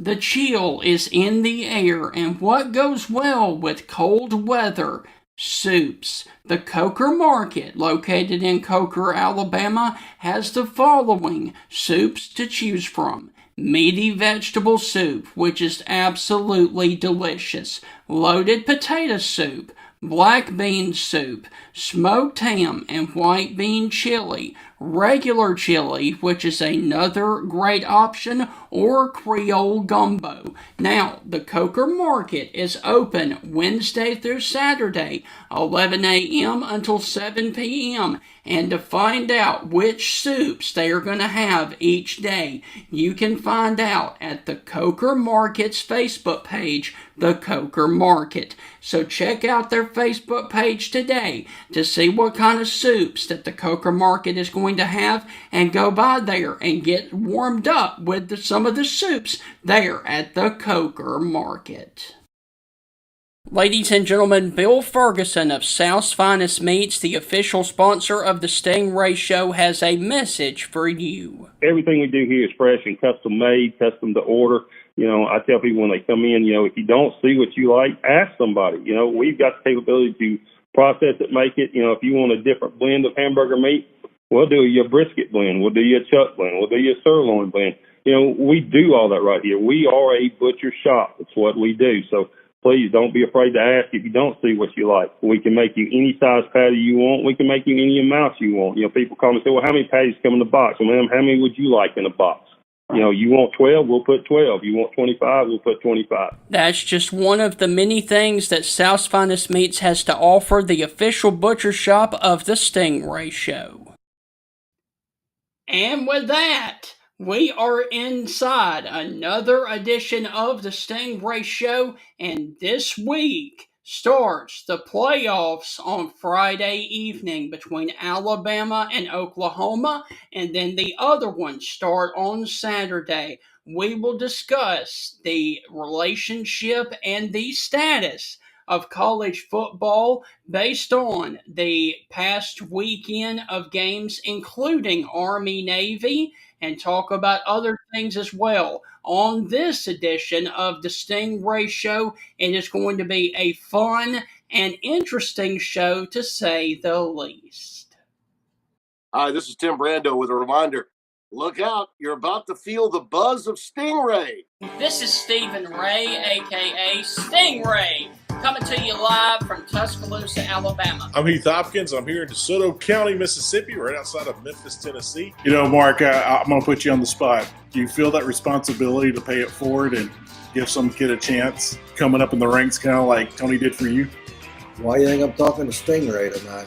The chill is in the air, and what goes well with cold weather? Soups. The Coker Market, located in Coker, Alabama, has the following soups to choose from: meaty vegetable soup, which is absolutely delicious; loaded potato soup; black bean soup; smoked ham and white bean chili; regular chili, which is another great option; or Creole gumbo. Now, the Coker Market is open Wednesday through Saturday, 11 a.m. until 7 p.m. And to find out which soups they are going to have each day, you can find out at the Coker Market's Facebook page, The Coker Market. So check out their Facebook page today to see what kind of soups that the Coker Market is going to have, and go by there and get warmed up with some of the soups there at the Coker Market. Ladies and gentlemen, Bill Ferguson of South's Finest Meats, the official sponsor of the Stingray Show, has a message for you. Everything we do here is fresh and custom made, custom to order. I tell people when they come in, if you don't see what you like, ask somebody. We've got the capability to process it, make it. If you want a different blend of hamburger meat, we'll do your brisket blend. We'll do your chuck blend. We'll do your sirloin blend. We do all that right here. We are a butcher shop. That's what we do. So please don't be afraid to ask if you don't see what you like. We can make you any size patty you want. We can make you any amount you want. People call me and say, well, how many patties come in the box? Well, ma'am, how many would you like in a box? You want 12, we'll put 12. You want 25, we'll put 25. That's just one of the many things that South's Finest Meats has to offer, the official butcher shop of the Stingray Show. And with that, we are inside another edition of the Stingray Show, and this week starts the playoffs on Friday evening between Alabama and Oklahoma, and then the other ones start on Saturday. We will discuss the relationship and the status of college football based on the past weekend of games, including Army-Navy, and talk about other things as well. On this edition of the Stingray Show, it is going to be a fun and interesting show, to say the least. Hi, this is Tim Brando with a reminder. Look out, you're about to feel the buzz of Stingray. This is Stephen Ray, a.k.a. Stingray, coming to you live from Tuscaloosa, Alabama. I'm Heath Hopkins. I'm here in DeSoto County, Mississippi, right outside of Memphis, Tennessee. Mark, I'm going to put you on the spot. Do you feel that responsibility to pay it forward and give some kid a chance coming up in the ranks, kind of like Tony did for you? Why do you think I'm talking to Stingray tonight?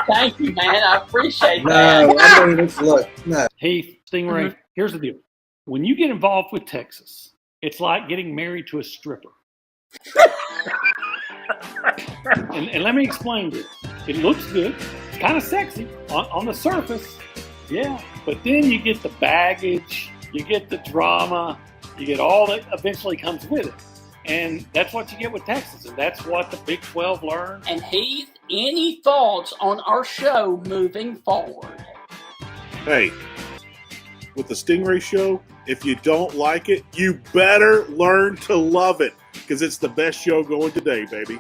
Thank you, man. I appreciate that. No. Hey, Stingray, Here's the deal. When you get involved with Texas, it's like getting married to a stripper. and let me explain this. It looks good. It's kind of sexy on the surface. Yeah. But then you get the baggage, you get the drama, you get all that eventually comes with it. And that's what you get with Texas, and that's what the Big 12 learned. And Heath, any thoughts on our show moving forward? Hey, with the Stingray Show, if you don't like it, you better learn to love it, because it's the best show going today, baby.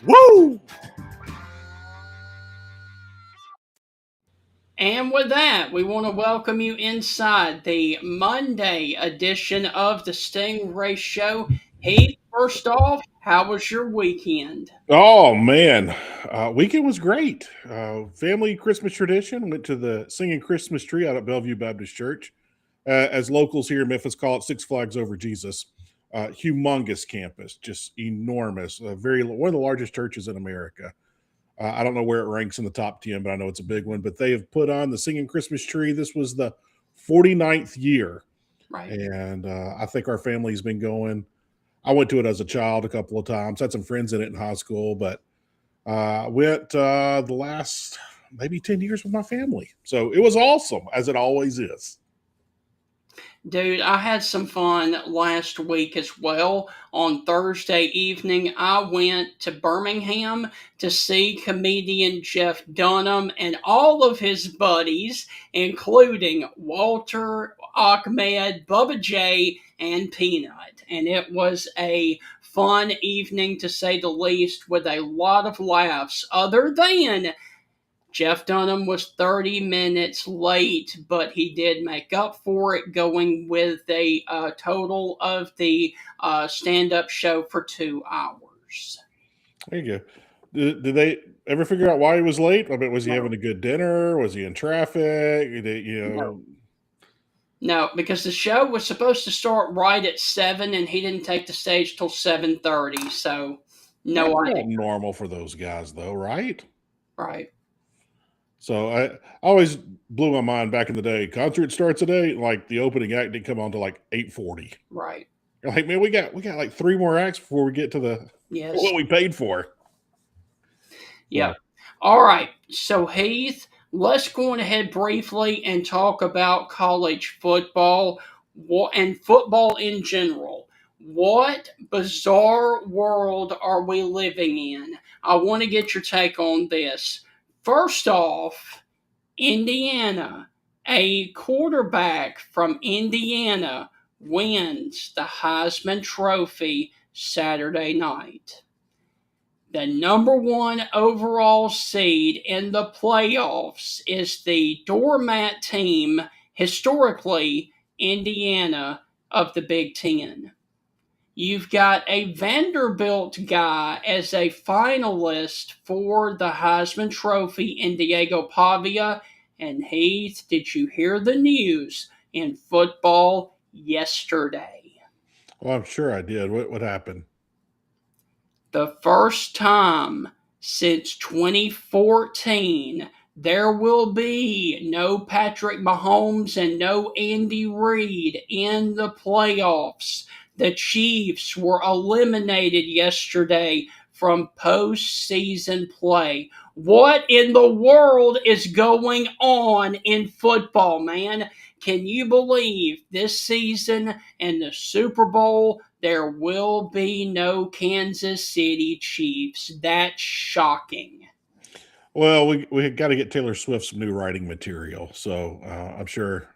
Woo! And with that, we want to welcome you inside the Monday edition of the Stingray Show. Heath, first off, how was your weekend? Oh, man. Weekend was great. Family Christmas tradition. Went to the Singing Christmas Tree out at Bellevue Baptist Church. As locals here in Memphis call it, Six Flags Over Jesus. Humongous campus, just enormous. One of the largest churches in America. I don't know where it ranks in the top 10, but I know it's a big one. But they have put on the Singing Christmas Tree. This was the 49th year. Right. And I think our family's been going. I went to it as a child a couple of times. Had some friends in it in high school, but went the last maybe 10 years with my family. So it was awesome, as it always is. Dude, I had some fun last week as well. On Thursday evening, I went to Birmingham to see comedian Jeff Dunham and all of his buddies, including Walter, Ahmed, Bubba J, and Peanut. And it was a fun evening to say the least, with a lot of laughs, other than Jeff Dunham was 30 minutes late, but he did make up for it, going with a total of the stand up show for 2 hours. There you go. Did they ever figure out why he was late? I mean, was he having a good dinner? Was he in traffic? No. No, because the show was supposed to start right at 7, and he didn't take the stage till 7:30. So, no That's idea. not normal for those guys, though, right? Right. So I always blew my mind back in the day. Concert starts at 8, like the opening act didn't come on to like 8:40. Right. You're like, man, we got like 3 more acts before we get to the Yes. what we paid for. Yeah. All right. So, Heath, let's go on ahead briefly and talk about college football and football in general. What bizarre world are we living in? I want to get your take on this. First off, Indiana, a quarterback from Indiana wins the Heisman Trophy Saturday night. The number 1 overall seed in the playoffs is the doormat team, historically Indiana, of the Big Ten. You've got a Vanderbilt guy as a finalist for the Heisman Trophy in Diego Pavia. And Heath, did you hear the news in football yesterday? Well, I'm sure I did. What happened? The first time since 2014, there will be no Patrick Mahomes and no Andy Reid in the playoffs. The Chiefs were eliminated yesterday from postseason play. What in the world is going on in football, man? Can you believe this season and the Super Bowl, there will be no Kansas City Chiefs? That's shocking. Well, we got to get Taylor Swift some new writing material, so I'm sure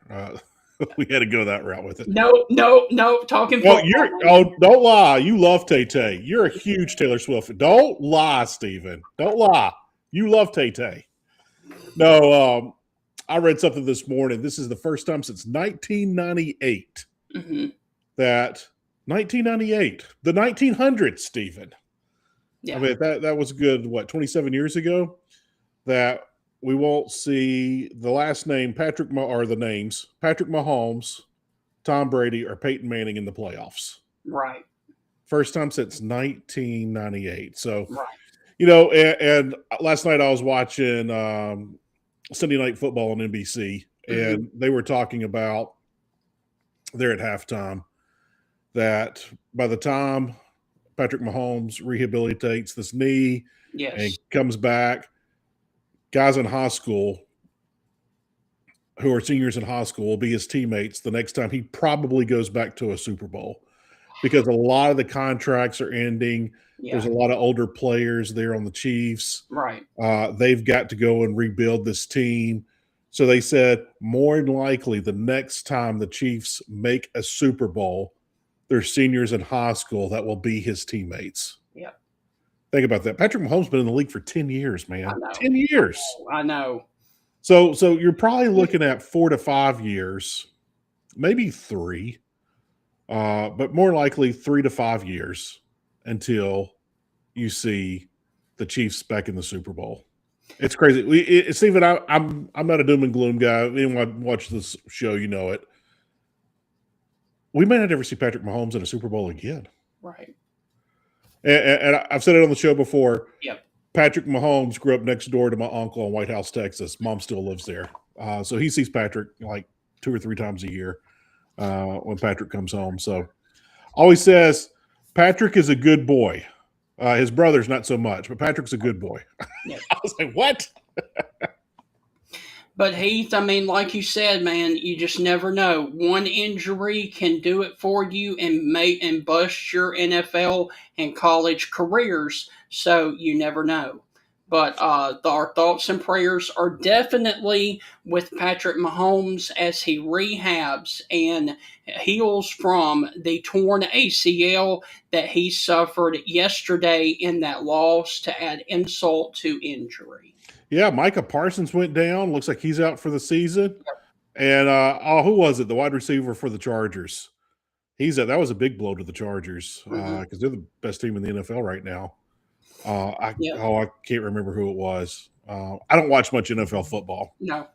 we had to go that route with it. No. Talking Well, football. don't lie. You love Tay Tay. You're a huge Taylor Swift. Don't lie, Steven. Don't lie. You love Tay Tay. No, I read something this morning. This is the first time since 1998 that 1998, the 1900s, Steven. Yeah. I mean, that was good, 27 years ago, that we won't see the last name or the names Patrick Mahomes, Tom Brady, or Peyton Manning in the playoffs. Right. First time since 1998. So, Right. And last night I was watching Sunday Night Football on NBC, and they were talking about there at halftime that by the time Patrick Mahomes rehabilitates this knee and comes back, guys in high school who are seniors in high school will be his teammates the next time he probably goes back to a Super Bowl, because a lot of the contracts are ending. Yeah. There's a lot of older players there on the Chiefs. Right. They've got to go and rebuild this team. So they said more than likely the next time the Chiefs make a Super Bowl, there's seniors in high school that will be his teammates. Yeah. Think about that. Patrick Mahomes been in the league for 10 years, man. 10 years. I know. So you're probably looking at 4 to 5 years, maybe 3, but more likely 3 to 5 years until you see the Chiefs back in the Super Bowl. It's crazy. Steven, I'm not a doom and gloom guy. Anyone who watch this show, you know it. We may not ever see Patrick Mahomes in a Super Bowl again. Right. And I've said it on the show before. Yep. Patrick Mahomes grew up next door to my uncle in White House, Texas. Mom still lives there. So he sees Patrick like 2 or 3 times a year when Patrick comes home. So always says Patrick is a good boy. His brother's not so much, but Patrick's a good boy. Yep. I was like, what? But Heath, I mean, like you said, man, you just never know. One injury can do it for you and bust your NFL and college careers. So you never know. But our thoughts and prayers are definitely with Patrick Mahomes as he rehabs and heals from the torn ACL that he suffered yesterday in that loss to add insult to injury. Yeah, Micah Parsons went down. Looks like he's out for the season. And who was it? The wide receiver for the Chargers. That was a big blow to the Chargers because they're the best team in the NFL right now. I can't remember who it was. I don't watch much NFL football. No.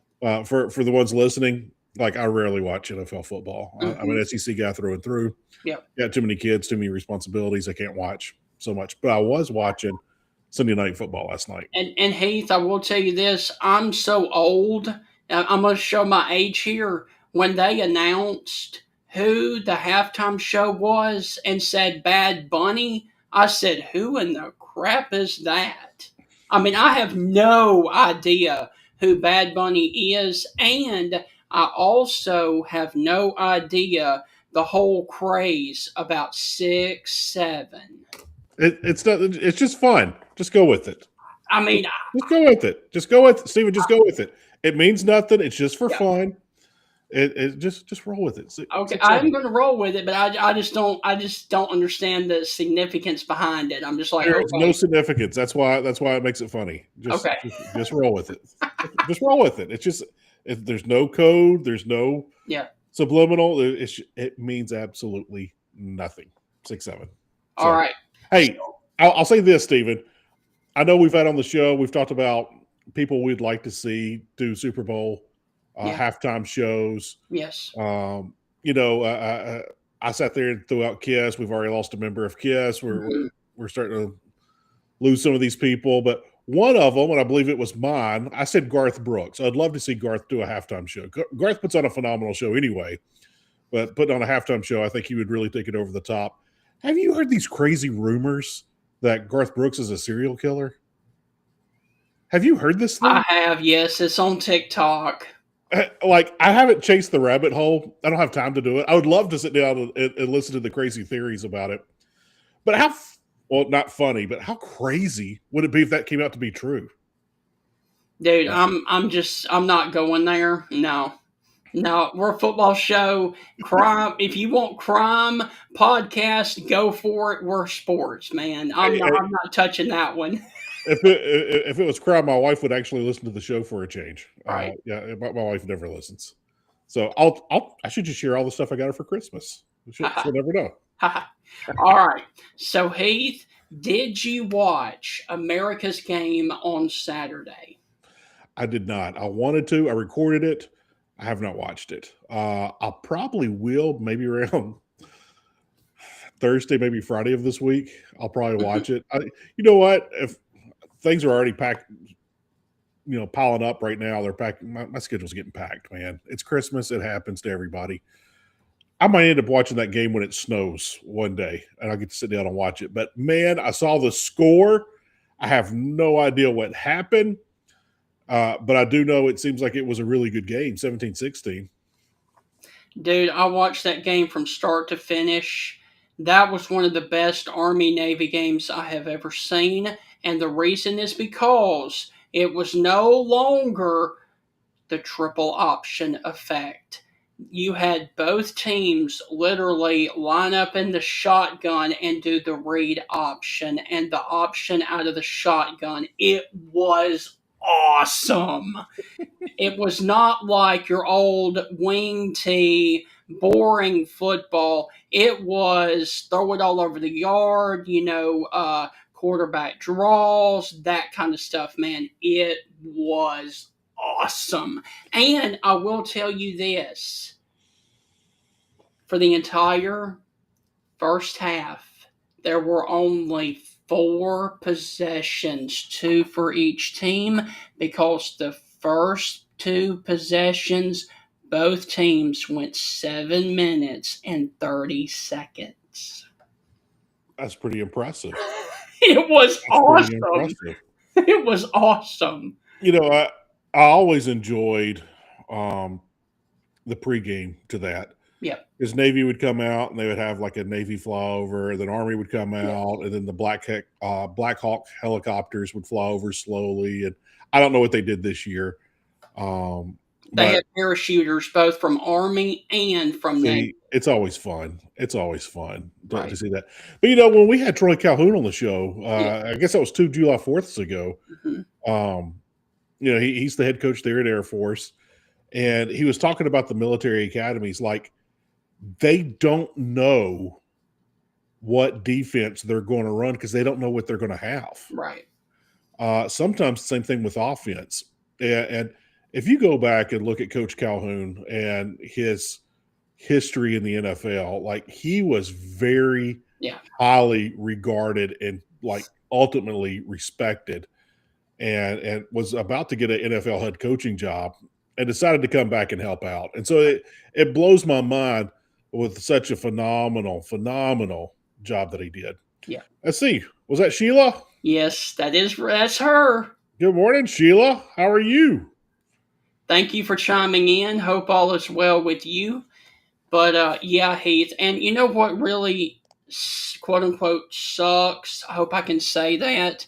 For the ones listening, like I rarely watch NFL football. I'm an SEC guy through and through. Yeah. Got too many kids, too many responsibilities. I can't watch so much. But I was watching Sunday Night Football last night. And Heath, I will tell you this: I'm so old. I'm going to show my age here. When they announced who the halftime show was and said Bad Bunny, I said, "Who in the crap is that?" I mean, I have no idea who Bad Bunny is, and I also have no idea the whole craze about 6'7". It's just fun. Just go with it. I mean, just go with it. Just go with it, Steven. Just go with it. It means nothing. It's just for fun. It just roll with it. Okay, I'm going to roll with it, but I just don't understand the significance behind it. I'm just like, there's no significance. That's why it makes it funny. Just roll with it. Just roll with it. It's just there's no code. There's no subliminal. It means absolutely nothing. 6'7". So, all right. Hey, I'll say this, Steven. I know we've had on the show, we've talked about people we'd like to see do Super Bowl halftime shows. Yes. I sat there and threw out Kiss. We've already lost a member of Kiss. We're starting to lose some of these people. But one of them, and I believe it was mine, I said Garth Brooks. I'd love to see Garth do a halftime show. Garth puts on a phenomenal show anyway. But putting on a halftime show, I think he would really take it over the top. Have you heard these crazy rumors that Garth Brooks is a serial killer? Have you heard this thing? I have, yes. It's on TikTok. Like, I haven't chased the rabbit hole. I don't have time to do it. I would love to sit down and listen to the crazy theories about it. But not funny, but how crazy would it be if that came out to be true? Dude, I'm not going there. No, we're a football show. Crime. If you want crime podcast, go for it. We're sports, man. I'm not touching that one. If it was crime, my wife would actually listen to the show for a change. Right. My wife never listens. So I should just share all the stuff I got her for Christmas. She'll never know. All right. So Heath, did you watch America's Game on Saturday? I did not. I wanted to. I recorded it. I have not watched it. I probably will, maybe around Thursday, maybe Friday of this week. I'll probably watch it. You know what? If things are already packed, piling up right now, they're packed. My schedule's getting packed, man. It's Christmas. It happens to everybody. I might end up watching that game when it snows one day, and I'll get to sit down and watch it. But, man, I saw the score. I have no idea what happened. But I do know it seems like it was a really good game, 17-16. Dude, I watched that game from start to finish. That was one of the best Army-Navy games I have ever seen. And the reason is because it was no longer the triple option effect. You had both teams literally line up in the shotgun and do the read option and the option out of the shotgun. It was awesome. It was not like your old wing tee, boring football. It was throw it all over the yard, quarterback draws, that kind of stuff, man. It was awesome. And I will tell you this. For the entire first half, there were only 4 possessions, 2 for each team, because the first 2 possessions, both teams went 7 minutes and 30 seconds. That's pretty impressive. It was awesome. It was awesome. I always enjoyed the pregame to that. Yep. Because Navy would come out and they would have like a Navy flyover, then Army would come Yeah. out, and then the Black Hawk helicopters would fly over slowly. And I don't know what they did this year. They But have parachuters both from Army and from Navy. see, it's always fun. It's always fun Right. to see that. But when we had Troy Calhoun on the show, Yeah. I guess that was 2 July 4ths ago. Mhm. He's the head coach there at Air Force, and he was talking about the military academies. Like, they don't know what defense they're going to run because they don't know what they're going to have. Right. Sometimes the same thing with offense. And if you go back and look at Coach Calhoun and his history in the NFL, like, he was very highly regarded and like ultimately respected, and was about to get an NFL head coaching job and decided to come back and help out. And so it blows my mind with such a phenomenal job that he did. Yeah. Let's see. Was that Sheila? Yes, that's her. Good morning, Sheila. How are you? Thank you for chiming in. Hope all is well with you. But yeah, Heath, and you know what really quote unquote sucks? I hope I can say that.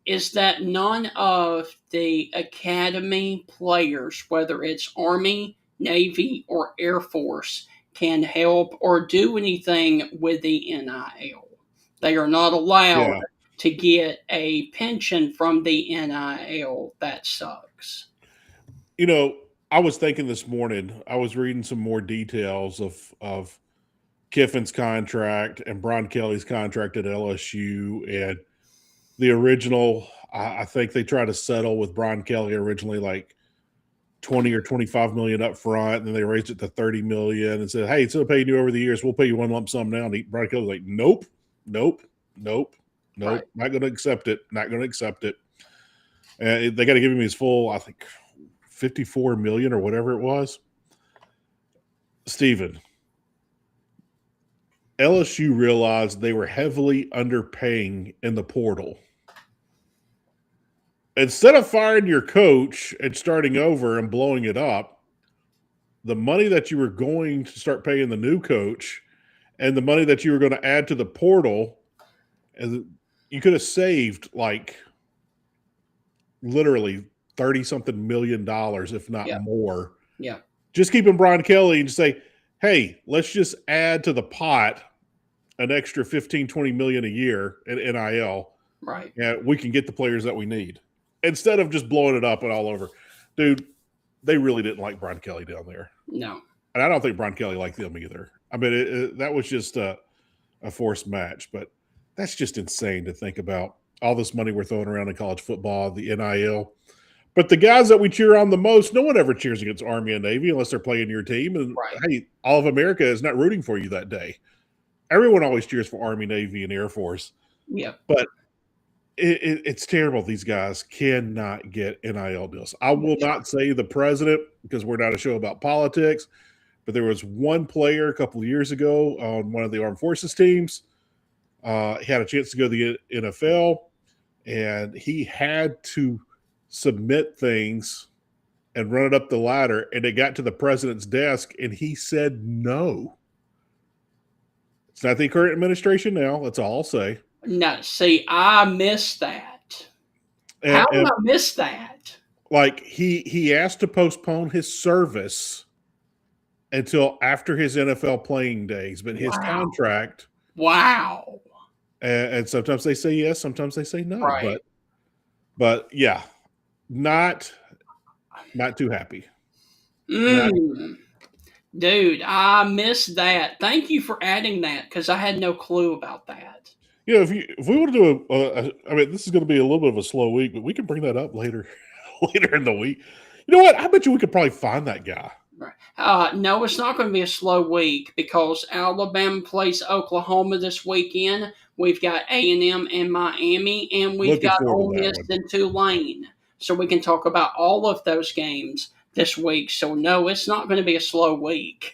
Is that none of the academy players, whether it's Army, Navy, or Air Force, can help or do anything with the NIL. They are not allowed to get a pension from the NIL. That sucks. I was thinking this morning, I was reading some more details of Kiffin's contract and Brian Kelly's contract at LSU, and the original, I think they tried to settle with Brian Kelly originally like 20 or 25 million up front, and then they raised it to 30 million and said, hey, instead of paying you over the years, we'll pay you one lump sum now. And Brian Kelly was like, nope. Right. Not going to accept it. And they got to give him his full, I think, 54 million or whatever it was. Stephen, LSU realized they were heavily underpaying in the portal. Instead of firing your coach and starting over and blowing it up, the money that you were going to start paying the new coach and the money that you were going to add to the portal, and you could have saved like literally 30-something million dollars, if not more. Yeah. Just keeping Brian Kelly and just say, hey, let's just add to the pot an extra 15, 20 million a year at NIL. Right. And we can get the players that we need. Instead of just blowing it up and all over. Dude, they really didn't like Brian Kelly down there. No. And I don't think Brian Kelly liked them either. I mean, that was just a forced match. But that's just insane to think about all this money we're throwing around in college football, the NIL. But the guys that we cheer on the most, no one ever cheers against Army and Navy unless they're playing your team. And hey, all of America is not rooting for you that day. Everyone always cheers for Army, Navy, and Air Force. Yeah. But it's terrible. These guys cannot get NIL deals. I will not say the president because we're not a show about politics, but there was one player a couple of years ago on one of the armed forces teams. He had a chance to go to the NFL, and he had to submit things and run it up the ladder, and it got to the president's desk, and he said no. It's not the current administration now. That's all I'll say. No, see, I missed that. How did I miss that? Like, he asked to postpone his service until after his NFL playing days, but his contract. Wow. And sometimes they say yes, sometimes they say no. Right. But yeah, not too happy. Dude, I missed that. Thank you for adding that because I had no clue about that. If we want to do I mean, this is going to be a little bit of a slow week, but we can bring that up later in the week. You know what? I bet you we could probably find that guy. Right. No, it's not going to be a slow week because Alabama plays Oklahoma this weekend. We've got A&M and Miami, and we've got Ole Miss and Tulane. So we can talk about all of those games this week. So no, it's not going to be a slow week.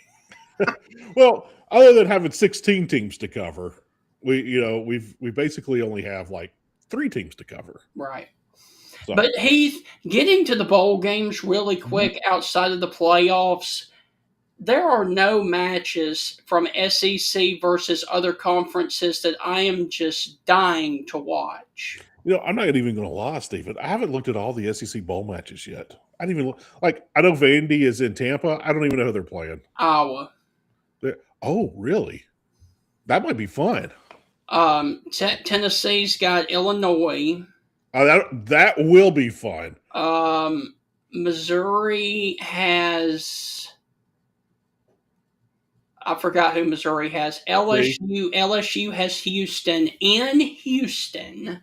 Well, other than having 16 teams to cover, we basically only have like 3 teams to cover. Right. So But Heath, getting to the bowl games really Mm-hmm. quick outside of the playoffs, there are no matches from SEC versus other conferences that I am just dying to watch. I'm not even going to lie, Stephen. I haven't looked at all the SEC bowl matches yet. I didn't even look. Like, I know Vandy is in Tampa. I don't even know who they're playing. Iowa. Oh, really? That might be fun. Tennessee's got Illinois. That will be fun. Missouri has. I forgot who Missouri has. LSU has Houston in Houston.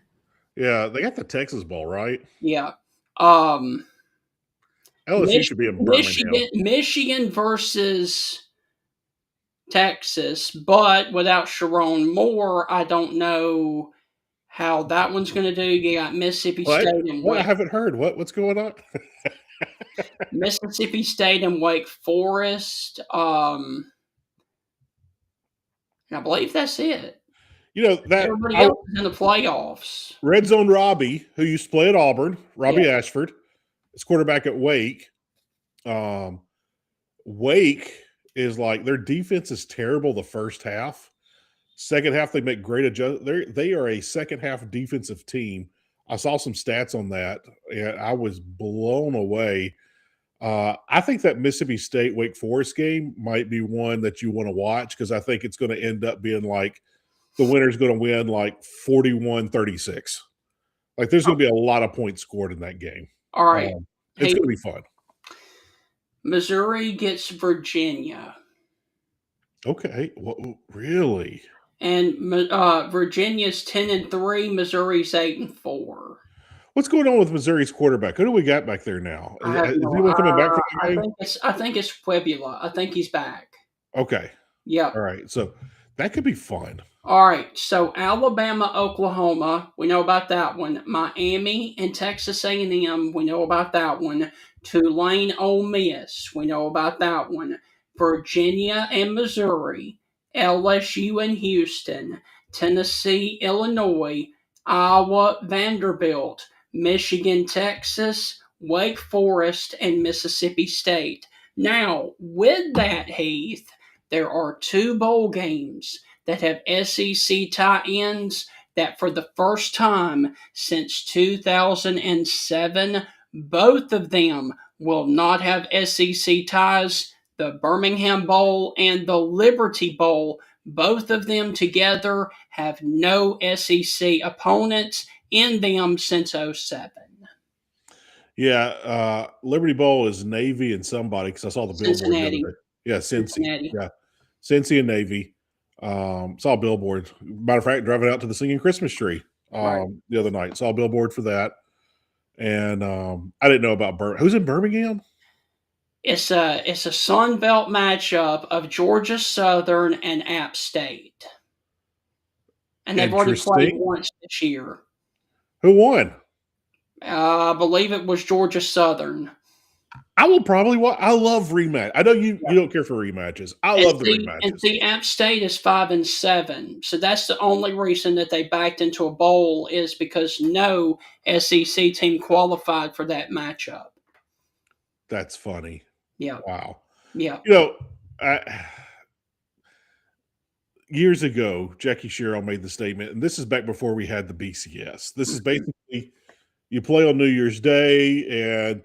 Yeah, they got the Texas Bowl, right? Yeah. LSU should be in Birmingham. Michigan versus Texas, but without Sharon Moore, I don't know how that one's going to do. You got Mississippi State and I haven't heard. What's going on? Mississippi State and Wake Forest. I believe that's it. That Everybody else is in the playoffs. Red Zone Robbie, who used to play at Auburn, Robbie Ashford, is quarterback at Wake. Wake is like, their defense is terrible the first half. Second half, they make great adjustments. They are a second half defensive team. I saw some stats on that, and I was blown away. I think that Mississippi State Wake Forest game might be one that you want to watch, because I think it's going to end up being like the winner's going to win like 41-36. Like, there's going to be a lot of points scored in that game. All right. It's going to be fun. Missouri gets Virginia. Okay. Well, really? And Virginia's 10-3, Missouri's 8-4. What's going on with Missouri's quarterback? Who do we got back there now? Is anyone coming back from the game? I think it's Puebla. I think he's back. Okay. Yeah. All right. So that could be fun. All right. So Alabama, Oklahoma, we know about that one. Miami and Texas A&M, we know about that one. Tulane, Ole Miss, we know about that one. Virginia and Missouri, LSU and Houston, Tennessee, Illinois, Iowa, Vanderbilt, Michigan, Texas, Wake Forest, and Mississippi State. Now, with that, Heath, there are 2 bowl games that have SEC tie-ins that for the first time since 2007, both of them will not have SEC ties. The Birmingham Bowl and the Liberty Bowl, both of them together have no SEC opponents in them since 2007. Yeah, Liberty Bowl is Navy and somebody, because I saw the billboard. Cincinnati. Yeah, Cincinnati. Yeah, Cincy and Navy. Saw a billboard. Matter of fact, driving out to the Singing Christmas Tree the other night. Saw a billboard for that. And I didn't know about who's in Birmingham? It's a Sun Belt matchup of Georgia Southern and App State. And they've already played once this year. Who won? I believe it was Georgia Southern. I will probably watch. I love rematch. I know you don't care for rematches. I love the rematches. And see, App State is 5-7, so that's the only reason that they backed into a bowl, is because no SEC team qualified for that matchup. That's funny. Yeah. Wow. Yeah. Years ago, Jackie Sherrill made the statement, and this is back before we had the BCS. This is basically, you play on New Year's Day, and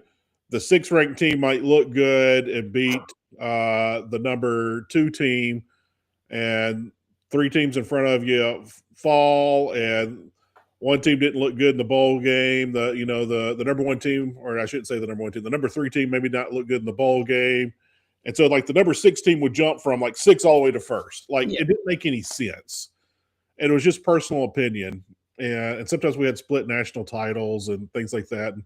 the 6th-ranked team might look good and beat the number 2 team, and 3 teams in front of you fall, and one team didn't look good in the bowl game. The number 1 team, or I shouldn't say the number 1 team, the number 3 team maybe not look good in the bowl game. And so, like, the number 6 team would jump from, like, 6 all the way to 1st. Like, It didn't make any sense. And it was just personal opinion. And sometimes we had split national titles and things like that. And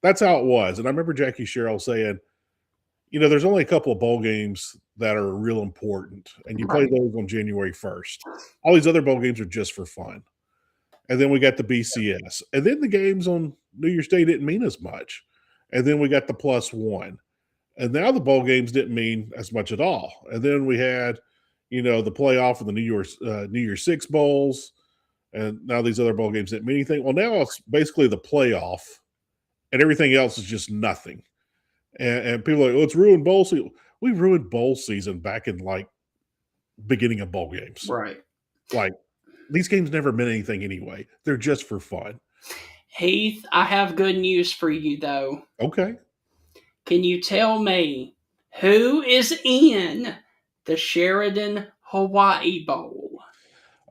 that's how it was. And I remember Jackie Sherrill saying, there's only a couple of bowl games that are real important, and you play those on January 1st. All these other bowl games are just for fun. And then we got the BCS. And then the games on New Year's Day didn't mean as much. And then we got the +1. And now the bowl games didn't mean as much at all. And then we had, the playoff and the New Year's 6 bowls. and now these other bowl games didn't mean anything. Well, now it's basically the playoff, and everything else is just nothing. And people are like, let's ruin bowl season. We ruined bowl season back in like beginning of bowl games. Right. Like these games never meant anything anyway. They're just for fun. Heath, I have good news for you, though. Okay. Can you tell me who is in the Sheridan Hawaii Bowl?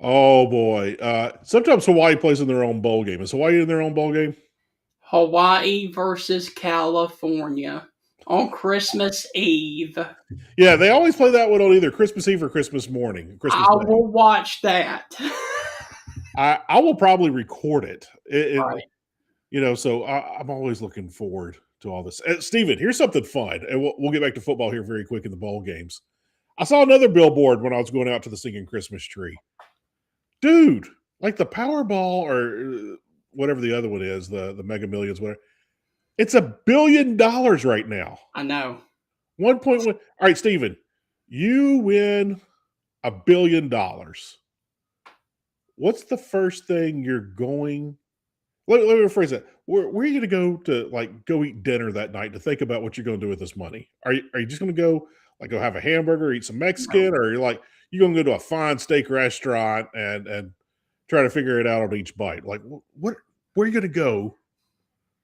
Oh boy. Sometimes Hawaii plays in their own bowl game. Is Hawaii in their own bowl game? Hawaii versus California on Christmas Eve. Yeah, they always play that one on either Christmas Eve or Christmas morning. Christmas I Day. will watch that. I will probably record it. Right. You know, so I'm always looking forward to all this. Steven, here's something fun, and we'll get back to football here very quick in the bowl games. I saw another billboard when I was going out to the singing Christmas tree. Dude, like the Powerball or whatever the other one is, the Mega Millions, whatever. It's $1 billion right now. I know. 1.1. All right, Steven, you win $1 billion. What's the first thing you're going? Let me rephrase that. Where are you going to go to go eat dinner that night to think about what you're going to do with this money? Are you just going to go have a hamburger, eat some Mexican, or you're going to go to a fine steak restaurant and try to figure it out on each bite? Like where are you going to go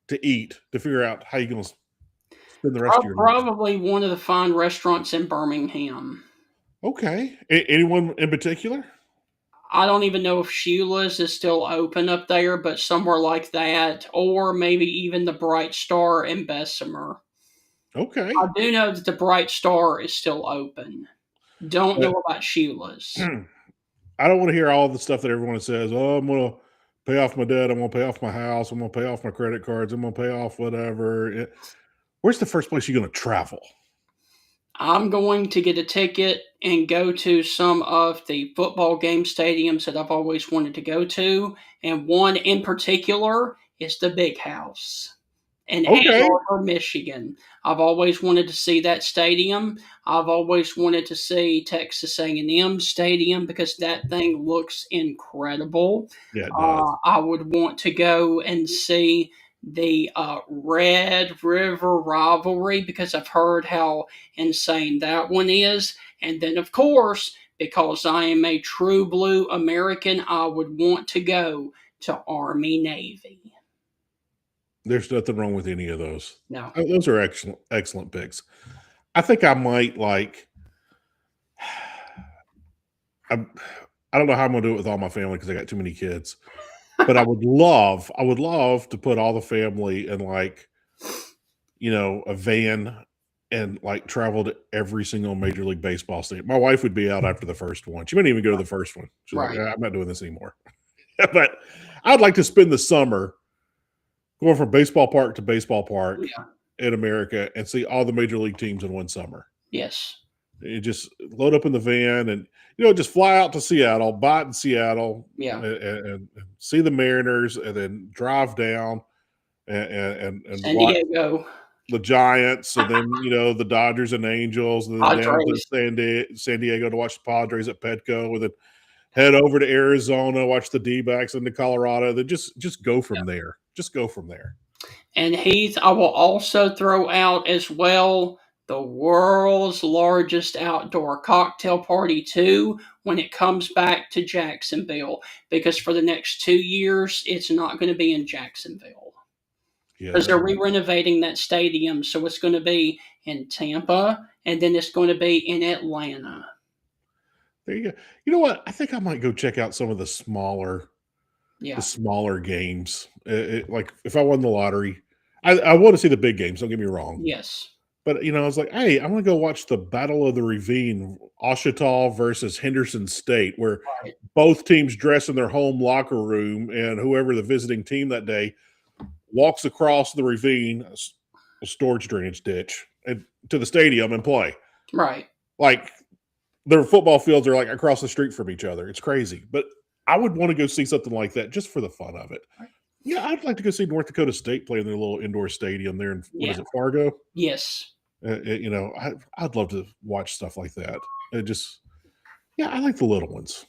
to eat to figure out how you're going to spend the rest of your life? Probably one of the fine restaurants in Birmingham. Okay. Anyone in particular? I don't even know if Sheila's is still open up there, but somewhere like that, or maybe even the Bright Star in Bessemer. Okay. I do know that the Bright Star is still open. Don't know about Sheila's. I don't want to hear all the stuff that everyone says. Oh, I'm going to pay off my debt. I'm going to pay off my house. I'm going to pay off my credit cards. I'm going to pay off whatever. Where's the first place you're going to travel? I'm going to get a ticket and go to some of the football game stadiums that I've always wanted to go to. And one in particular is the Big House in Ann Arbor, Michigan. I've always wanted to see that stadium. I've always wanted to see Texas A&M Stadium because that thing looks incredible. Yeah, it does. I would want to go and see the Red River rivalry because I've heard how insane that one is. And then, of course, because I am a true blue American, I would want to go to Army Navy. There's nothing wrong with any of those. No. Those are excellent picks. I think I might I don't know how I'm going to do it with all my family because I got too many kids. But I would love to put all the family in a van and travel to every single Major League Baseball stadium. My wife would be out after the first one. She might even go to the first one. She's like, I'm not doing this anymore. But I'd like to spend the summer going from baseball park to baseball park in America and see all the Major League teams in one summer. Yes. You just load up in the van and just fly out to Seattle, buy it in Seattle, and see the Mariners, and then drive down and San watch Diego. the Giants, and then the Dodgers and Angels, and then down to San Diego to watch the Padres at Petco, and then head over to Arizona, watch the D-backs, and to Colorado. Then just go from there. Just go from there. And Heath, I will also throw out as well the world's largest outdoor cocktail party too when it comes back to Jacksonville, because for the next 2 years it's not going to be in Jacksonville because they're re-renovating that stadium, so it's going to be in Tampa and then it's going to be in Atlanta. There you go. You know what? I think I might go check out some of the smaller games. Like if I won the lottery, I want to see the big games. Don't get me wrong. Yes. But, I was like, hey, I'm going to go watch the Battle of the Ravine, Ouachita versus Henderson State, where both teams dress in their home locker room, and whoever the visiting team that day walks across the ravine, a storage drainage ditch, and to the stadium and play. Right. Like, their football fields are across the street from each other. It's crazy. But I would want to go see something like that just for the fun of it. Yeah, I'd like to go see North Dakota State play in their little indoor stadium there in, what is it, Fargo? Yes. I'd love to watch stuff like that. I like the little ones.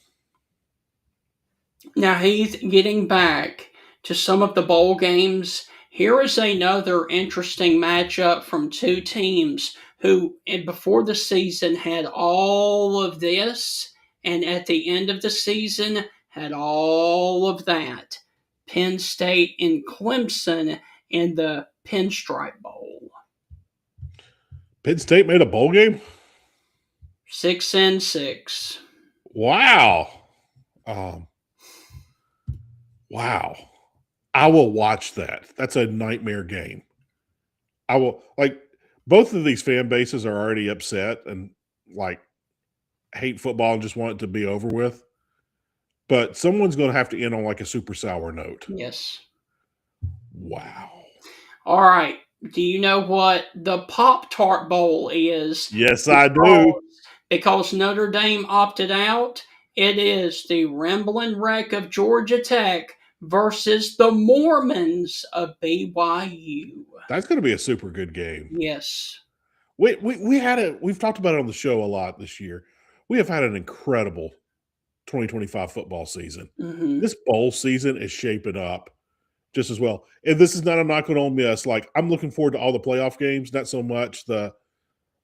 Now he's getting back to some of the bowl games. Here is another interesting matchup from two teams who, before the season, had all of this, and at the end of the season, had all of that. Penn State and Clemson in the Pinstripe Bowl. Penn State made a bowl game? 6-6. Wow. Wow. I will watch that. That's a nightmare game. I will, like, both of these fan bases are already upset and, like, hate football and just want it to be over with. But someone's going to have to end on, like, a super sour note. Yes. Wow. All right. Do you know what the Pop-Tart Bowl is? Yes, I do. Because Notre Dame opted out, it is the Rambling Wreck of Georgia Tech versus the Mormons of BYU. That's going to be a super good game. Yes. We've talked about it on the show a lot this year. We have had an incredible 2025 football season. Mm-hmm. This bowl season is shaping up just as well. And this is not a knock on Ole Miss. Like, I'm looking forward to all the playoff games, not so much the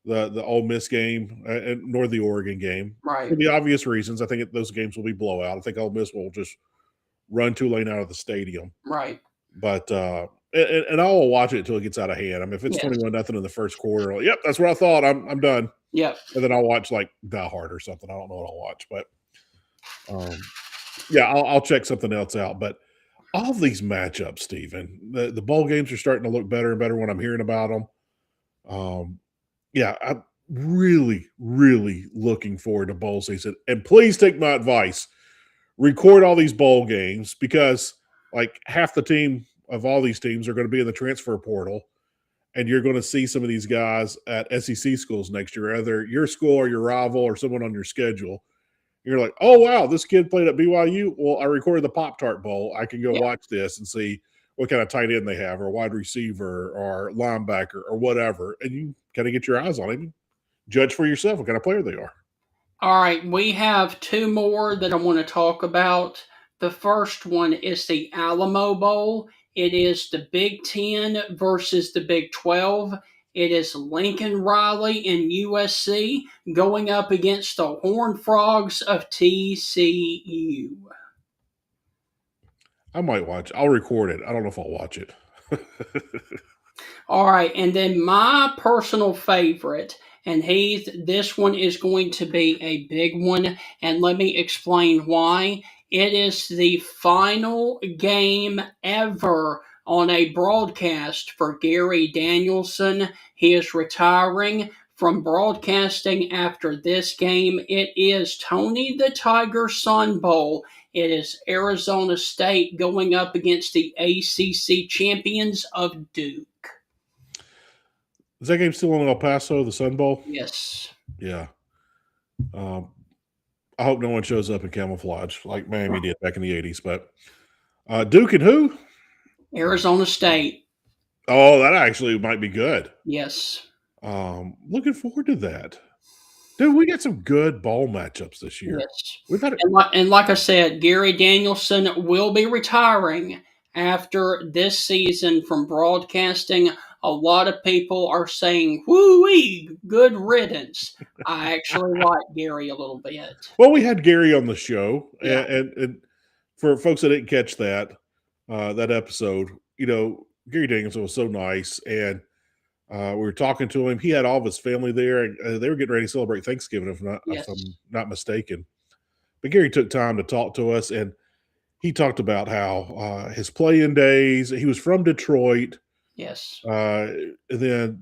Ole Miss game nor the Oregon game. Right. For the obvious reasons. I think those games will be blowout. I think Ole Miss will just run Tulane out of the stadium. Right. But and I'll watch it until it gets out of hand. I mean, if it's 21-0 in the first quarter, yep, that's what I thought. I'm done. Yep. And then I'll watch like Die Hard or something. I don't know what I'll watch, but yeah, I'll check something else out. But all of these matchups, Stephen, the bowl games are starting to look better and better when I'm hearing about them. Yeah, I'm really, really looking forward to bowl season. And please take my advice. Record all these bowl games because like half the team of all these teams are going to be in the transfer portal. And you're going to see some of these guys at SEC schools next year, either your school or your rival or someone on your schedule. You're like, oh, wow, this kid played at BYU. Well, I recorded the Pop-Tart Bowl. I can go watch this and see what kind of tight end they have or wide receiver or linebacker or whatever. And you kind of get your eyes on him. Judge for yourself what kind of player they are. All right, we have two more that I want to talk about. The first one is the Alamo Bowl. It is the Big Ten versus the Big 12. It is Lincoln Riley and USC going up against the Horned Frogs of TCU. I might watch. I'll record it. I don't know if I'll watch it. All right, and then my personal favorite, and this one is going to be a big one, and let me explain why. It is the final game ever on a broadcast for Gary Danielson. He is retiring from broadcasting after this game. It is Tony the Tiger Sun Bowl. It is Arizona State going up against the ACC champions of Duke. Is that game still in El Paso, the Sun Bowl? Yes. Yeah. I hope no one shows up in camouflage like Miami did back in the 80s. But Duke and who? Arizona State. Oh, that actually might be good. Yes. Looking forward to that. Dude, we got some good bowl matchups this year. Yes. We've had and like I said, Gary Danielson will be retiring after this season from broadcasting. A lot of people are saying, woo-wee, good riddance. I actually like Gary a little bit. Well, we had Gary on the show, Yeah. and for folks that didn't catch that episode, Gary Danielson was so nice, and we were talking to him. He had all of his family there, and they were getting ready to celebrate Thanksgiving, if I'm not mistaken. But Gary took time to talk to us, and he talked about how his playing days. He was from Detroit. Yes. And then,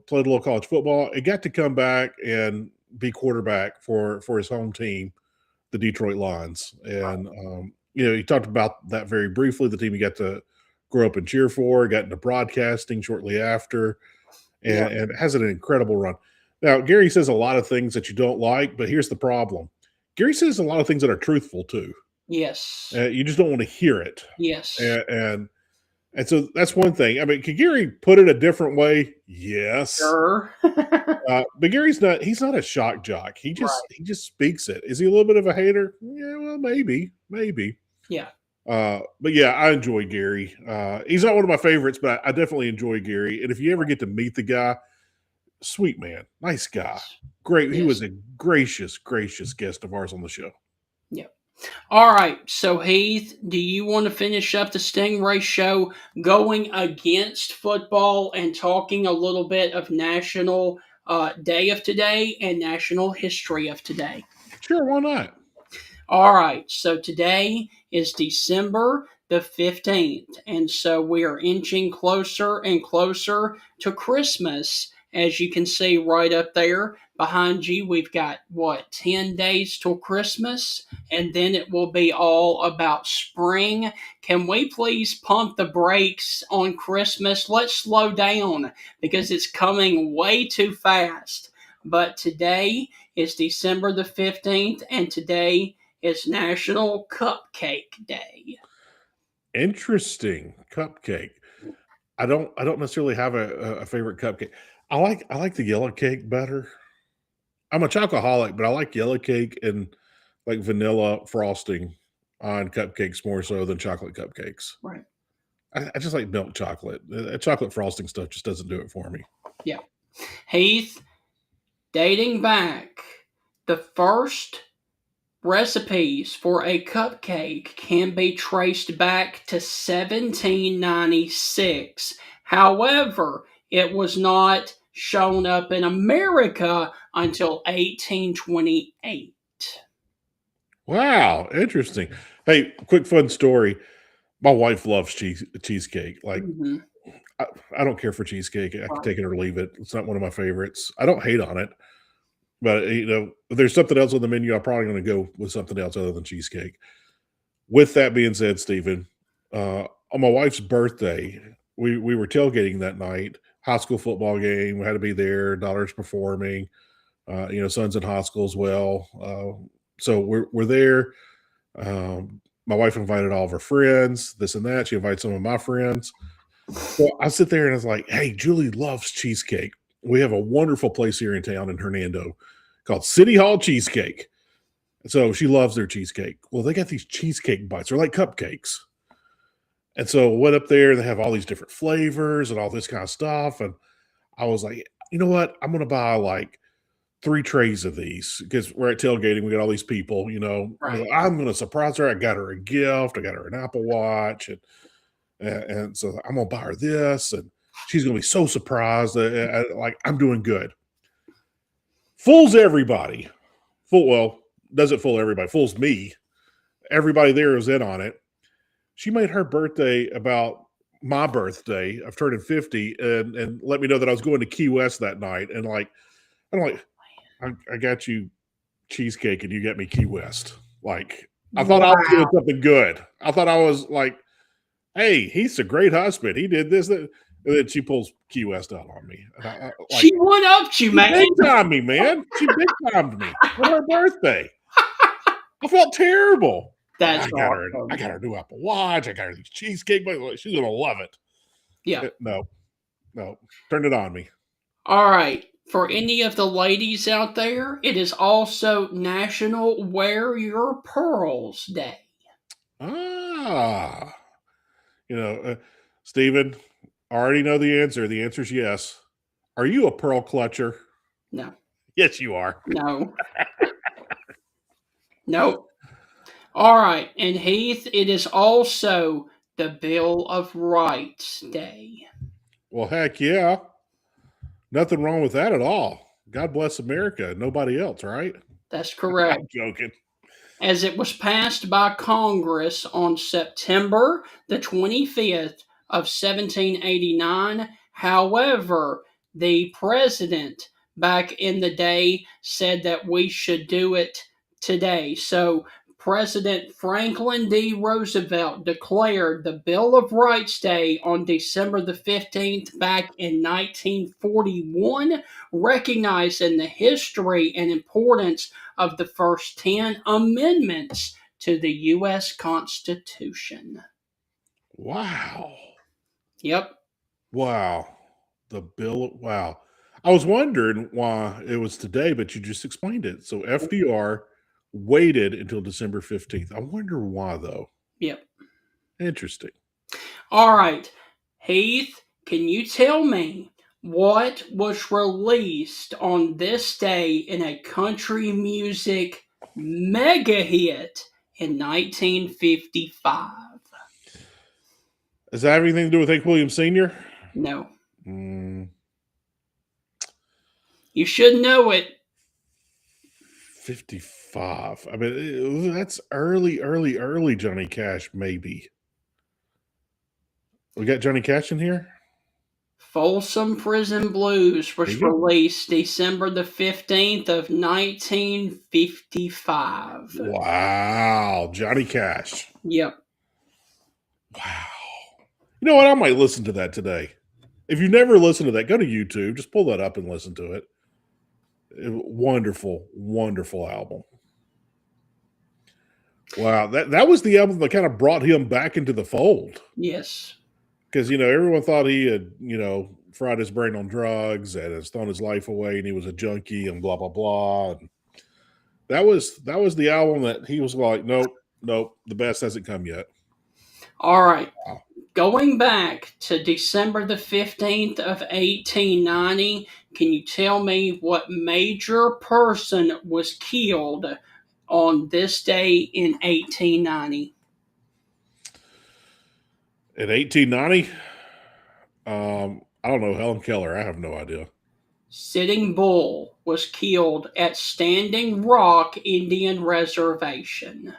played a little college football. He got to come back and be quarterback for his home team, the Detroit Lions. And, he talked about that very briefly, the team he got to grow up and cheer for, got into broadcasting shortly after, and has an incredible run. Now, Gary says a lot of things that you don't like, but here's the problem. Gary says a lot of things that are truthful, too. Yes. You just don't want to hear it. Yes. And so that's one thing. I mean, could Gary put it a different way? Yes. Sure. But Gary's he's not a shock jock. He just speaks it. Is he a little bit of a hater? Yeah, well, maybe. Yeah. But yeah, I enjoy Gary. He's not one of my favorites, but I definitely enjoy Gary. And if you ever get to meet the guy, sweet man, nice guy, great. He was Yes. a gracious guest of ours on the show. Yeah. All right. So, Heath, do you want to finish up the Stingray show going against football and talking a little bit of National Day of Today and National History of Today? Sure, why not? All right. So, today is December the 15th. And so we are inching closer and closer to Christmas. As you can see right up there behind you, we've got 10 days till Christmas, and then it will be all about spring. Can we please pump the brakes on Christmas? Let's slow down because it's coming way too fast. But today is December the 15th, and today is National Cupcake Day. Interesting cupcake. I don't necessarily have a favorite cupcake. I like the yellow cake better. I'm a chocoholic, but I like yellow cake and like vanilla frosting on cupcakes more so than chocolate cupcakes. Right. I just like milk chocolate. Chocolate frosting stuff just doesn't do it for me. Yeah. Heath, dating back, the first recipes for a cupcake can be traced back to 1796. However, it was not shown up in America until 1828. Wow, interesting. Hey, quick fun story. My wife loves cheesecake. Like, Mhm. I don't care for cheesecake. I can take it or leave it. It's not one of my favorites. I don't hate on it, but if there's something else on the menu, I'm probably going to go with something else other than cheesecake. With that being said, Stephen, on my wife's birthday, we were tailgating that night. High school football game. We had to be there. Daughter's performing. Son's in high school as well. So we're there. My wife invited all of her friends, this and that. She invited some of my friends. So I sit there and I was like, hey, Julie loves cheesecake. We have a wonderful place here in town in Hernando called City Hall Cheesecake. So she loves their cheesecake. Well, they got these cheesecake bites. They're like cupcakes. And so I went up there and they have all these different flavors and all this kind of stuff. And I was like, you know what? I'm going to buy like 3 trays of these because we're at tailgating. We got all these people, Right. I'm going to surprise her. I got her a gift. I got her an Apple Watch. And so I'm going to buy her this. And she's going to be so surprised. Like, I'm doing good. Fools everybody. Doesn't fool everybody. Fools me. Everybody there is in on it. She made her birthday about my birthday of turning 50 and let me know that I was going to Key West that night. And like, I'm like, I got you cheesecake and you got me Key West. Like, I thought I was doing something good. I thought I was like, hey, he's a great husband. He did this. And then she pulls Key West out on me. And She one-upped you, man. Big timed me, man. She big timed me on her birthday. I felt terrible. That's I got awesome. her new Apple Watch. I got her these cheesecake. She's gonna love it. Yeah. No, turn it on me. All right. For any of the ladies out there, it is also National Wear Your Pearls Day. Ah, Stephen, I already know the answer. The answer is yes. Are you a pearl clutcher? No. Yes, you are. No. Nope. All right. And Heath, it is also the Bill of Rights Day. Well, heck yeah. Nothing wrong with that at all. God bless America. Nobody else, right? That's correct. I'm joking. As it was passed by Congress on September the 25th of 1789. However, the president back in the day said that we should do it today. So President Franklin D. Roosevelt declared the Bill of Rights Day on December the 15th back in 1941, recognizing the history and importance of the first 10 amendments to the U.S. Constitution. Wow. Yep. Wow. Wow. I was wondering why it was today, but you just explained it. So FDR waited until December 15th. I wonder why, though. Yep. Interesting. All right. Heath, can you tell me what was released on this day in a country music mega hit in 1955? Does that have anything to do with Hank Williams Sr.? No. Mm, You should know it. 55. I mean, that's early Johnny Cash, maybe. We got Johnny Cash in here? Folsom Prison Blues There was you go. released December the 15th of 1955. Wow. Johnny Cash. Yep. Wow. You know what? I might listen to that today. If you've never listened to that, go to YouTube. Just pull that up and listen to it. Wonderful, wonderful album. Wow. That was the album that kind of brought him back into the fold. Yes. Because, everyone thought he had, fried his brain on drugs and has thrown his life away and he was a junkie and blah, blah, blah. And that was the album that he was like, nope, the best hasn't come yet. All right. Wow. Going back to December the 15th of 1890, can you tell me what major person was killed on this day in 1890? In 1890, I don't know, Helen Keller. I have no idea. Sitting Bull was killed at Standing Rock Indian Reservation.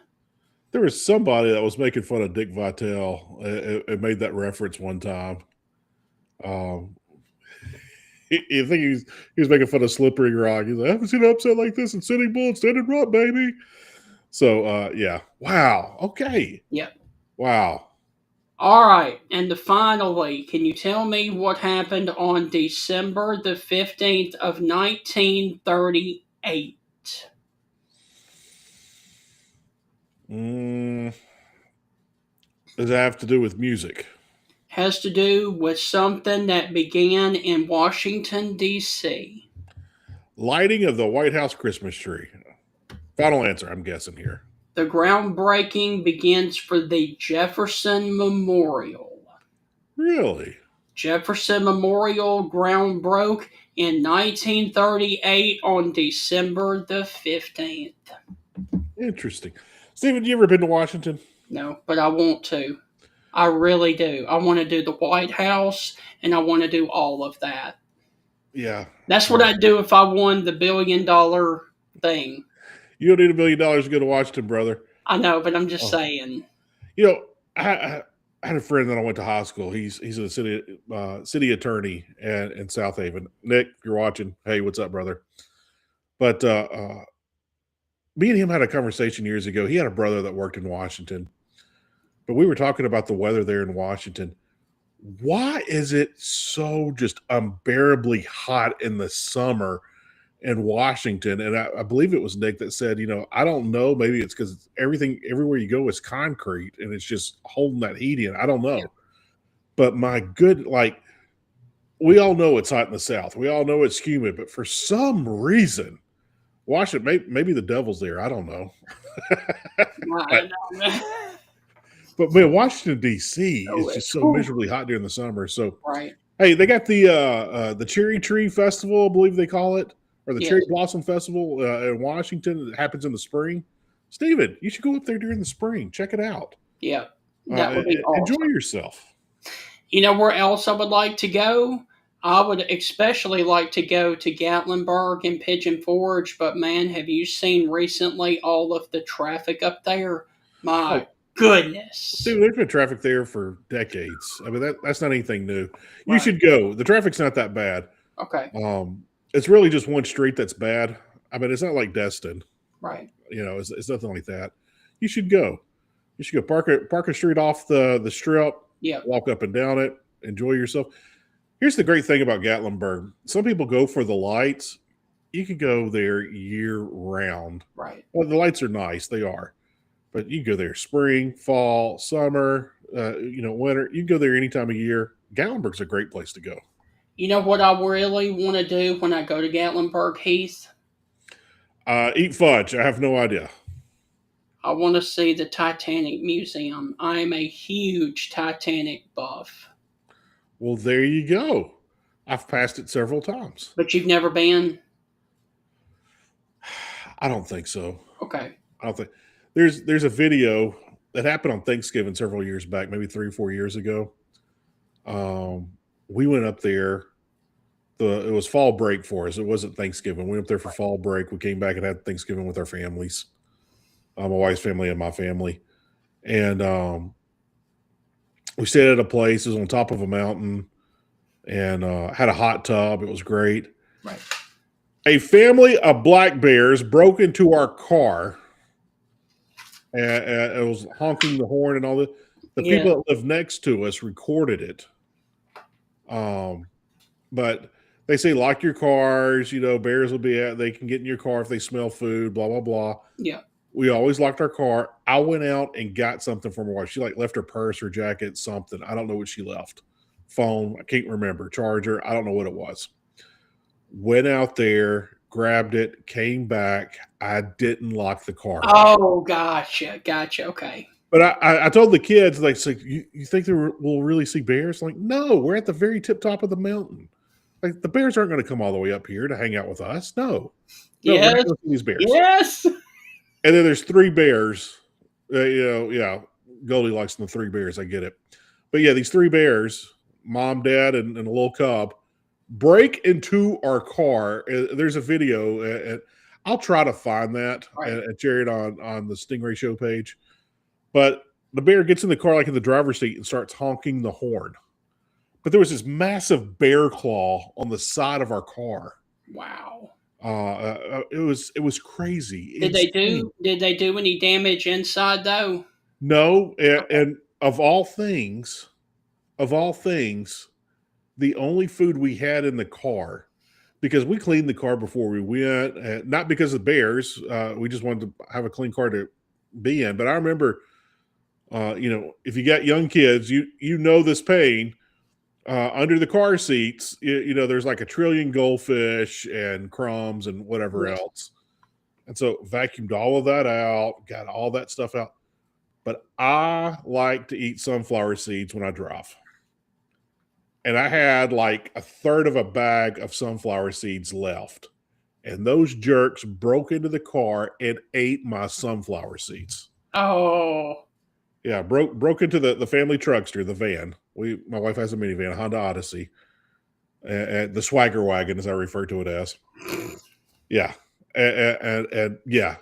There was somebody that was making fun of Dick Vitale. It made that reference one time. I think he was making fun of Slippery Rock. He's like, I haven't seen an upset like this in Sitting Bull and Standing Rock, baby. So, yeah. Wow. Okay. Yep. Wow. All right, and finally, can you tell me what happened on December the 15th of 1938? Does that have to do with music? Has to do with something that began in Washington, D.C. Lighting of the White House Christmas tree. Final answer, I'm guessing here. The groundbreaking begins for the Jefferson Memorial. Really? Jefferson Memorial ground broke in 1938 on December the 15th. Interesting. Stephen, you ever been to Washington? No, but I want to. I really do. I want to do the White House, and I want to do all of that. Yeah. That's what I'd do if I won the $1 billion thing. You don't need $1 billion to go to Washington, brother. I know, but I'm just saying. I had a friend that I went to high school. He's a city attorney in South Haven. Nick, if you're watching, hey, what's up, brother? But me and him had a conversation years ago. He had a brother that worked in Washington, but we were talking about the weather there in Washington. Why is it so just unbearably hot in the summer in Washington? And I believe it was Nick that said, I don't know. Maybe it's because everywhere you go is concrete and it's just holding that heat in. I don't know. But we all know it's hot in the South. We all know it's humid, but for some reason, Washington, maybe the devil's there. I don't know. But man, Washington D.C. is just so miserably hot during the summer. So, right. Hey, they got the Cherry Tree Festival, I believe they call it, or the Cherry Blossom Festival in Washington. It happens in the spring. Steven, you should go up there during the spring. Check it out. Yeah, that would be awesome. Enjoy yourself. You know where else I would like to go? I would especially like to go to Gatlinburg and Pigeon Forge, but man, have you seen recently all of the traffic up there? My goodness. Dude, there's been traffic there for decades. I mean, that's not anything new. You should go. The traffic's not that bad. Okay. It's really just one street that's bad. I mean, it's not like Destin. Right. It's nothing like that. You should go. You should go park a street off the strip. Yeah. Walk up and down it. Enjoy yourself. Here's the great thing about Gatlinburg. Some people go for the lights. You can go there year round. Right. Well, the lights are nice. They are. But you can go there spring, fall, summer, winter. You can go there any time of year. Gatlinburg's a great place to go. You know what I really want to do when I go to Gatlinburg, Heath? Eat fudge. I have no idea. I want to see the Titanic Museum. I am a huge Titanic buff. Well, there you go. I've passed it several times. But you've never been? I don't think so. Okay. I don't think there's a video that happened on Thanksgiving several years back, maybe 3 or 4 years ago. We went up there. It was fall break for us. It wasn't Thanksgiving. We went up there for fall break. We came back and had Thanksgiving with our families, my wife's family and my family, and we stayed at a place. It was on top of a mountain, and had a hot tub. It was great. Right. A family of black bears broke into our car, and it was honking the horn and all that. The Yeah. people that lived next to us recorded it. But they say lock your cars. Bears will be they can get in your car if they smell food. Blah blah blah. Yeah. We always locked our car. I went out and got something from my wife. She left her purse, her jacket, something. I don't know what she left. Phone, I can't remember. Charger, I don't know what it was. Went out there, grabbed it, came back. I didn't lock the car. Oh, gotcha. Okay. But I told the kids, like, you think we'll really see bears? Like, no, we're at the very tip top of the mountain. Like, the bears aren't going to come all the way up here to hang out with us. No, we're not Yes. gonna see these bears. Yes. And then there's 3 bears. Goldie likes the 3 bears. I get it. But yeah, these 3 bears, mom, dad, and a little cub, break into our car. There's a video, and I'll try to find that and share it on the Stingray Show page. But the bear gets in the car, like in the driver's seat, and starts honking the horn. But there was this massive bear claw on the side of our car. Wow. It was crazy. Did they do any damage inside though? No, and of all things, the only food we had in the car, because we cleaned the car before we went, not because of bears, we just wanted to have a clean car to be in. But I remember, if you got young kids, you know this pain. Under the car seats, there's like 1 trillion goldfish and crumbs and whatever else. And so vacuumed all of that out, got all that stuff out. But I like to eat sunflower seeds when I drive. And I had like 1/3 of a bag of sunflower seeds left. And those jerks broke into the car and ate my sunflower seeds. Oh. Yeah, broke into the family truckster, the van. My wife has a minivan, a Honda Odyssey, and the swagger wagon, as I refer to it as. Yeah, and yeah,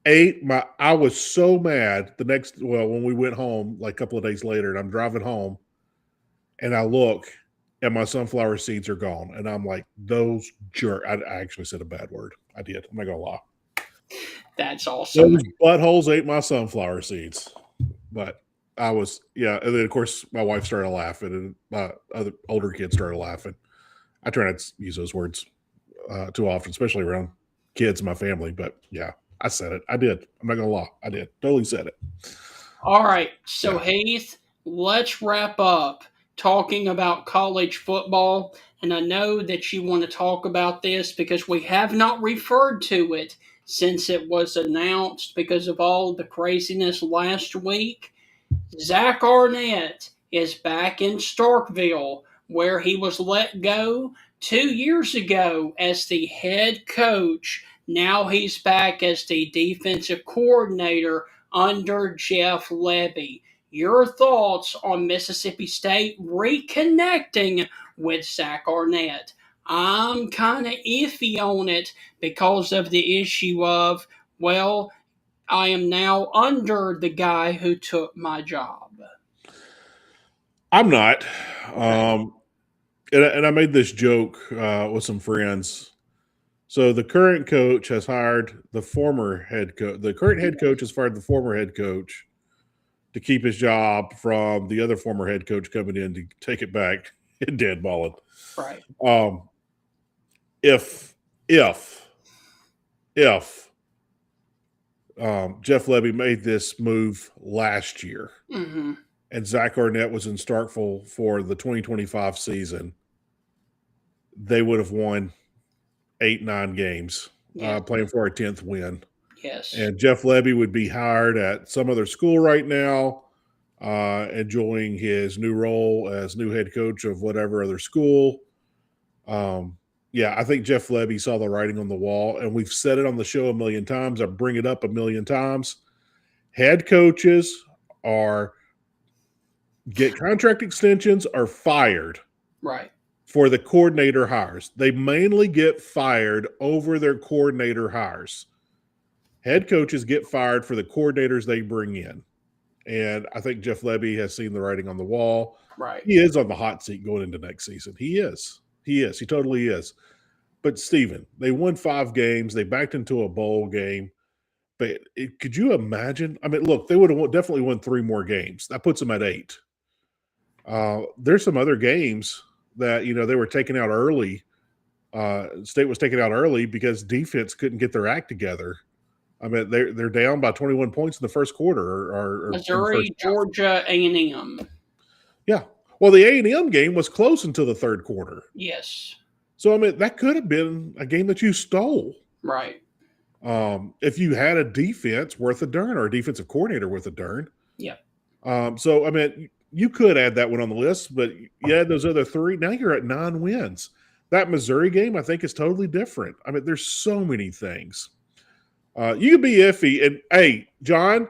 I was so mad. When we went home, like a couple of days later, and I'm driving home, and I look, and my sunflower seeds are gone, and I'm like, those jerk. I actually said a bad word. I did. I'm not gonna lie. That's awesome. Those buttholes ate my sunflower seeds. But I was, and then of course my wife started laughing, and my other older kids started laughing. I try not to use those words too often, especially around kids and my family. But yeah, I said it. I did. I'm not gonna lie. I did. Totally said it. All right. So Heath, let's wrap up talking about college football. And I know that you want to talk about this because we have not referred to it since it was announced because of all the craziness last week. Zach Arnett is back in Starkville, where he was let go 2 years ago as the head coach. Now he's back as the defensive coordinator under Jeff Lebby. Your thoughts on Mississippi State reconnecting with Zach Arnett? I'm kind of iffy on it because of the issue of, I am now under the guy who took my job. I'm not. And I made this joke with some friends. So the current coach has hired the former head coach. The current head coach has fired the former head coach to keep his job from the other former head coach coming in to take it back and Dan Mullen. Right. If Jeff Lebby made this move last year, and Zach Arnett was in Starkville for the 2025 season, they would have won 8-9 games, playing for a 10th win. Yes. And Jeff Levy would be hired at some other school right now, enjoying his new role as new head coach of whatever other school. Yeah, I think Jeff Levy saw the writing on the wall, and we've said it on the show a million times. I bring it up a million times. Head coaches get contract extensions or fired Right. for the coordinator hires. They mainly get fired over their coordinator hires. Head coaches get fired for the coordinators they bring in. And I think Jeff Levy has seen the writing on the wall. Right. He is on the hot seat going into next season. He is. He is. He totally is. But, Steven, they won 5 games. They backed into a bowl game. But could you imagine? I mean, look, they would have definitely won 3 more games. That puts them at 8. There's some other games that, they were taken out early. State was taken out early because defense couldn't get their act together. I mean, they're down by 21 points in the first quarter. Or Missouri, Georgia, A&M. Yeah. Well, the A&M game was close until the third quarter. Yes. So, I mean, that could have been a game that you stole. Right. If you had a defense worth a darn or a defensive coordinator worth a darn. Yeah. So, I mean, you could add that one on the list, but you had those other 3. Now you're at 9 wins. That Missouri game, I think, is totally different. I mean, there's so many things. You could be iffy. And, hey, John,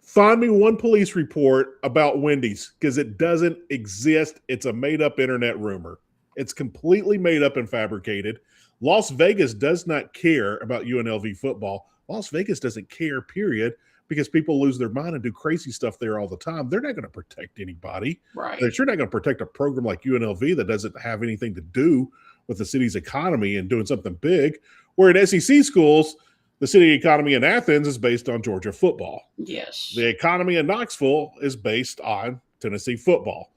find me one police report about Wendy's because it doesn't exist. It's a made-up internet rumor. It's completely made up and fabricated. Las Vegas does not care about UNLV football. Las Vegas doesn't care, period, because people lose their mind and do crazy stuff there all the time. They're not going to protect anybody. Right. They're sure not going to protect a program like UNLV that doesn't have anything to do with the city's economy and doing something big. Where in SEC schools, the city economy in Athens is based on Georgia football. Yes. The economy in Knoxville is based on Tennessee football.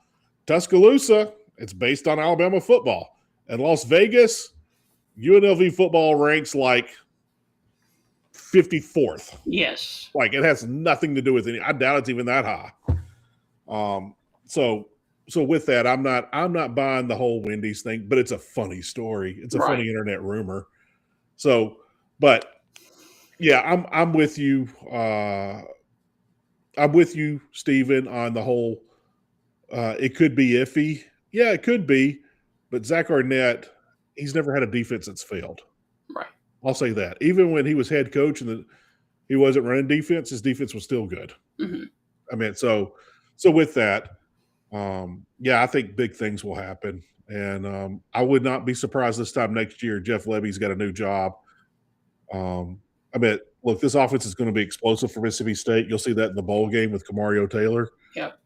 Tuscaloosa, it's based on Alabama football. And Las Vegas, UNLV football ranks like 54th. Yes. Like it has nothing to do with any. I doubt it's even that high. So with that, I'm not buying the whole Wendy's thing, but it's a funny story. It's a funny internet rumor. So, but yeah, I'm with you. I'm with you, Steven, on the whole. It could be iffy. Yeah, it could be. But Zach Arnett, he's never had a defense that's failed. Right. I'll say that. Even when he was head coach and he wasn't running defense, his defense was still good. Mm-hmm. I mean, so with that, yeah, I think big things will happen. And I would not be surprised this time next year Jeff Levy's got a new job. I mean, look, this offense is going to be explosive for Mississippi State. You'll see that in the bowl game with Kamario Taylor. Yep.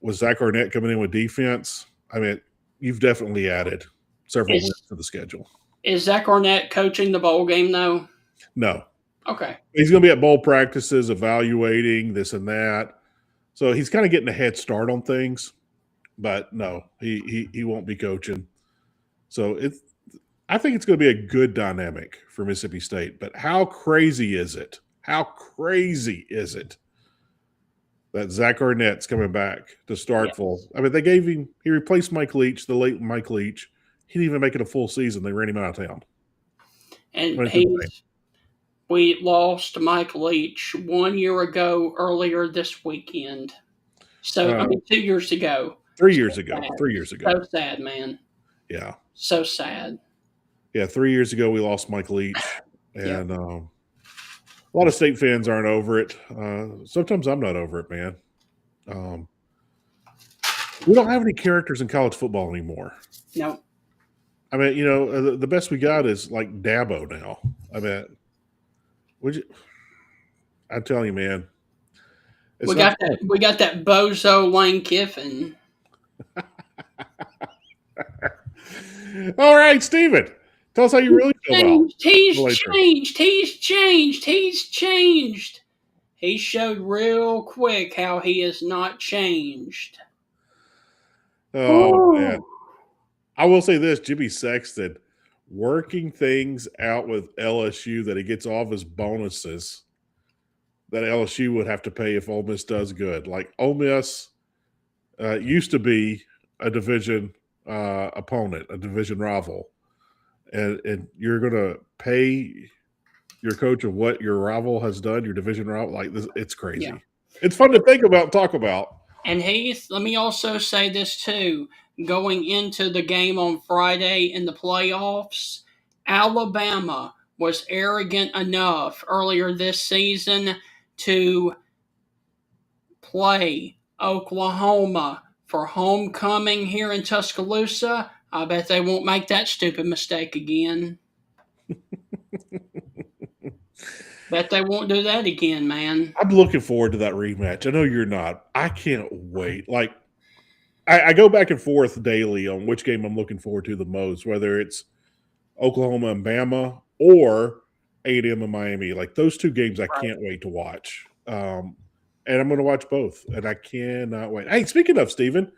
With Zach Arnett coming in with defense, I mean, you've definitely added several wins to the schedule. Is Zach Arnett coaching the bowl game, though? No. Okay. He's going to be at bowl practices, evaluating this and that. So he's kind of getting a head start on things. But no, he won't be coaching. So I think it's going to be a good dynamic for Mississippi State. But how crazy is it? How crazy is it that Zach Arnett's coming back to start full? I mean, he replaced Mike Leach, the late Mike Leach. He didn't even make it a full season. They ran him out of town. And we lost Mike Leach 1 year ago earlier this weekend. So, 2 years ago. 3 years ago. 3 years ago. So sad, man. Yeah. So sad. Yeah, 3 years ago we lost Mike Leach. And a lot of State fans aren't over it. Sometimes I'm not over it, man. We don't have any characters in college football anymore. No. I mean, the best we got is like Dabo now. I mean, I'm telling you, man. We got that bozo Lane Kiffin. All right, Steven. Tell us how you really feel about He's changed. He showed real quick how he is not changed. Oh, man. I will say this, Jimmy Sexton working things out with LSU that he gets all of his bonuses that LSU would have to pay if Ole Miss does good. Like Ole Miss used to be a division opponent, a division rival. And you're going to pay your coach of what your rival has done, your division rival. Like this, it's crazy. Yeah. It's fun to think about, and talk about. And Heath, let me also say this too. Going into the game on Friday in the playoffs, Alabama was arrogant enough earlier this season to play Oklahoma for homecoming here in Tuscaloosa. I bet they won't make that stupid mistake again. Bet they won't do that again, man. I'm looking forward to that rematch. I know you're not. I can't wait. Like, I go back and forth daily on which game I'm looking forward to the most, whether it's Oklahoma and Bama or A&M and Miami. Like, those two games I can't wait to watch. And I'm going to watch both, and I cannot wait. Hey, speaking of, Steven,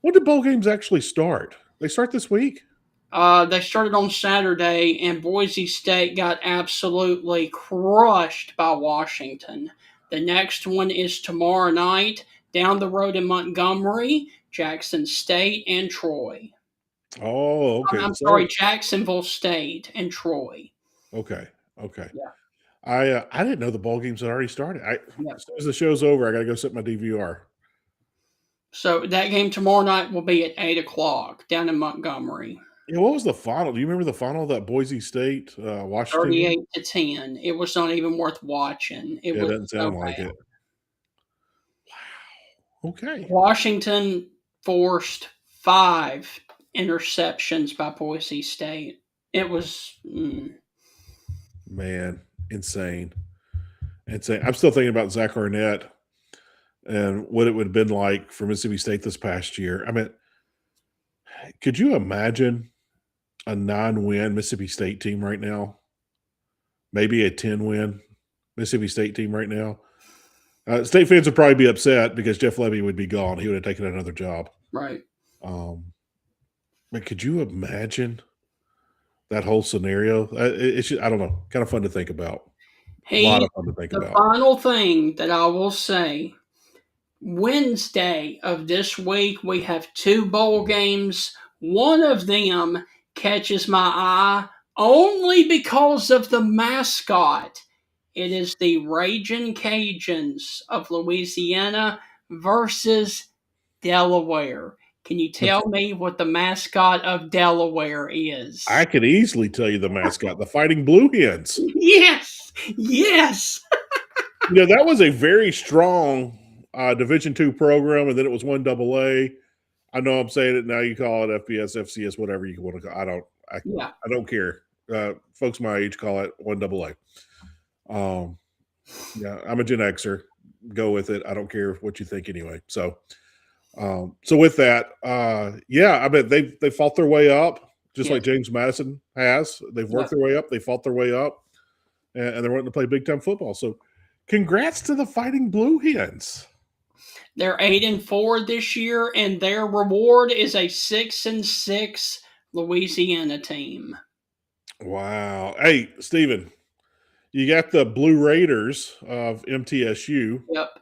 when did bowl games actually start? They start this week? They started on Saturday, and Boise State got absolutely crushed by Washington. The next one is tomorrow night, down the road in Montgomery, Jackson State, and Troy. Oh, okay. I'm sorry, Jacksonville State and Troy. Okay. Yeah. I didn't know the bowl games had already started. Yeah. As soon as the show's over, I got to go set my DVR. So that game tomorrow night will be at 8 o'clock down in Montgomery. Yeah, what was the final? Do you remember the final of that Boise State Washington? 38-10. It was not even worth watching. It doesn't sound like it. Wow. Okay. Washington forced 5 interceptions by Boise State. It was man, insane. I'm still thinking about Zach Arnett and what it would have been like for Mississippi State this past year. I mean, could you imagine a 9-win Mississippi State team right now? Maybe a 10-win Mississippi State team right now. State fans would probably be upset because Jeff Levy would be gone. He would have taken another job. right. But could you imagine that whole scenario? It's just, I don't know, kind of fun to think about. A lot of fun to think The about. final thing that I will say, Wednesday of this week, we have 2 bowl games. One of them catches my eye only because of the mascot. It is the Ragin' Cajuns of Louisiana versus Delaware. Can you tell me what the mascot of Delaware is? I could easily tell you the mascot, the Fighting Blue Hens. Yes. That was a very strong Division II program, and then it was 1AA. I know I'm saying it now. You call it FBS, FCS, whatever you want to call it. I don't care. Folks my age call it 1AA. I'm a Gen Xer. Go with it. I don't care what you think anyway. So with that, I bet they fought their way up, just like James Madison has. They've worked their way up. They fought their way up, and they're wanting to play big time football. So, congrats to the Fighting Blue Hens. They're 8-4 this year, and their reward is a 6-6 Louisiana team. Wow! Hey, Steven, you got the Blue Raiders of MTSU. Yep.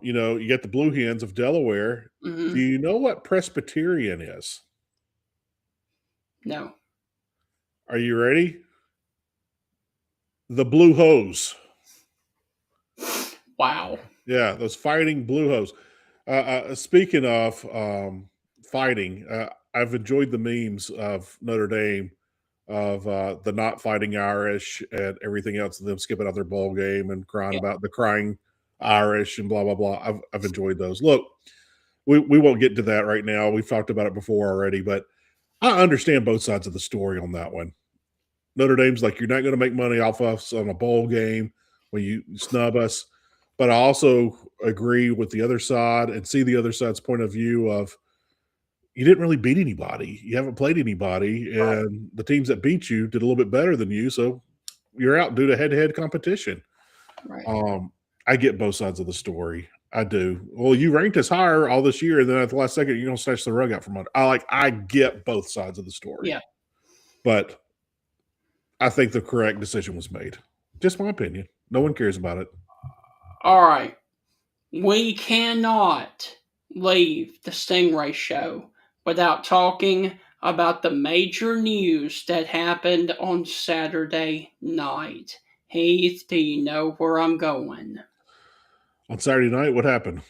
You got the Blue Hens of Delaware. Mm-hmm. Do you know what Presbyterian is? No. Are you ready? The Blue Hose. Wow. Yeah, those Fighting Blue Hose. Speaking of fighting, I've enjoyed the memes of Notre Dame of the not fighting Irish and everything else, and them skipping out their bowl game and crying about the crying Irish and blah, blah, blah. I've enjoyed those. Look, we won't get to that right now. We've talked about it before already, but I understand both sides of the story on that one. Notre Dame's like, you're not going to make money off us on a bowl game when you snub us. But I also agree with the other side and see the other side's point of view of you didn't really beat anybody. You haven't played anybody, and the teams that beat you did a little bit better than you, so you're out due to head-to-head competition. Right. I get both sides of the story. I do. Well, you ranked us higher all this year, and then at the last second, you're going to snatch the rug out from under. I get both sides of the story. Yeah. But I think the correct decision was made. Just my opinion. No one cares about it. All right. We cannot leave the Stingray Show without talking about the major news that happened on Saturday night. Heath, do you know where I'm going? On Saturday night, what happened?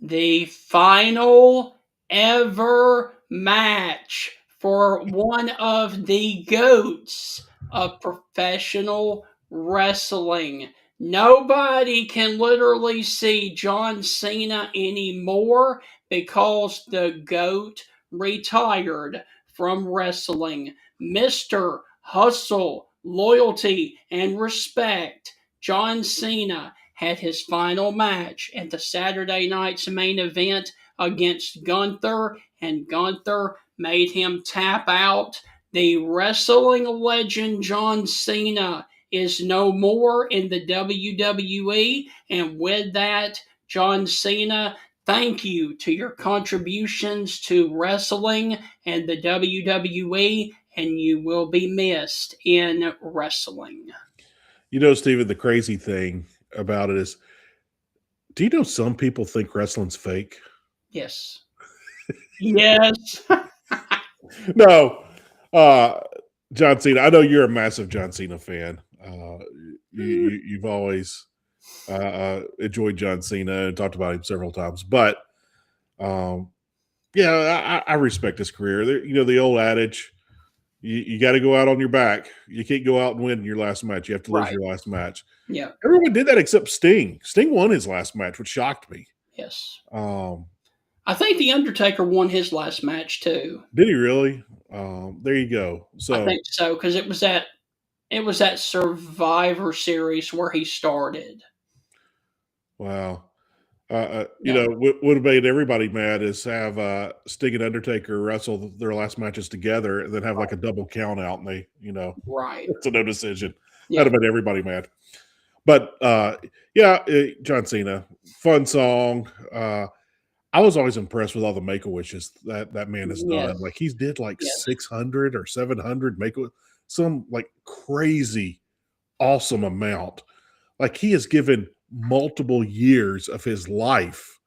The final ever match for one of the GOATs of professional wrestling. Nobody can literally see John Cena anymore because the GOAT retired from wrestling. Mr. Hustle, Loyalty, and Respect, John Cena, had his final match at the Saturday night's main event against Gunther, and Gunther made him tap out. The wrestling legend John Cena is no more in the WWE, and with that, John Cena, thank you to your contributions to wrestling and the WWE, and you will be missed in wrestling. You know, Steven, the crazy thing about it is, do you know some people think wrestling's fake? Yes. Yes. No. John Cena, I know you're a massive John Cena fan. You've always enjoyed John Cena and talked about him several times. But, yeah, I respect his career. You know, the old adage, you got to go out on your back. You can't go out and win your last match. You have to lose Right. your last match. Yeah. Everyone did that except Sting. Sting won his last match, which shocked me. Yes. Um, I think The Undertaker won his last match too. Did he really? There you go. I So, think so because it was that Survivor Series where he started. wow. Yeah. What would have made everybody mad is have Sting and Undertaker wrestle their last matches together and then have like a double count out and they, Right. it's a no decision. Yeah. That'd have made everybody mad. But John Cena, fun song. I was always impressed with all the Make-A-Wishes that man has done. Yes. Like he's did like Yes. 600 or 700 some like crazy awesome amount. Like he has given multiple years of his life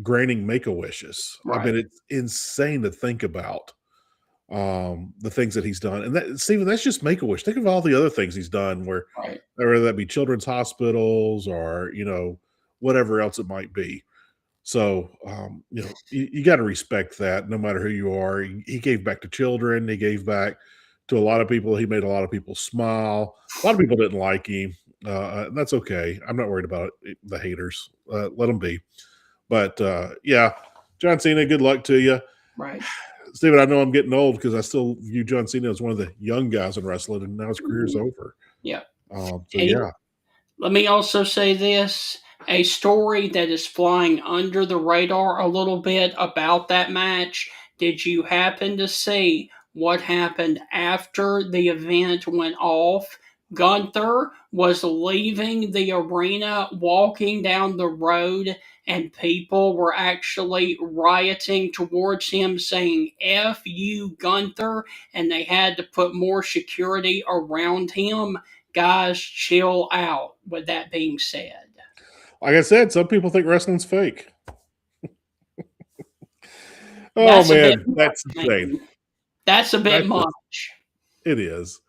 granting Make-A-Wishes. I Right. mean, it's insane to think about the things that he's done. And that, Stephen, that's just Make-A-Wish. Think of all the other things he's done whether that be children's hospitals or, whatever else it might be. So, you got to respect that no matter who you are. He gave back to children. He gave back to a lot of people. He made a lot of people smile. A lot of people didn't like him. And that's okay. I'm not worried about it, the haters. Let them be. But, John Cena, good luck to you. Right. Steven, I know I'm getting old because I still view John Cena as one of the young guys in wrestling, and now his career's over. Yeah. Yeah. Let me also say this. A story that is flying under the radar a little bit about that match. Did you happen to see what happened after the event went off? Gunther was leaving the arena, walking down the road, and people were actually rioting towards him saying, F you, Gunther, and they had to put more security around him. Guys, chill out, with that being said. Like I said, some people think wrestling's fake. That's that's insane. That's a bit much. It is.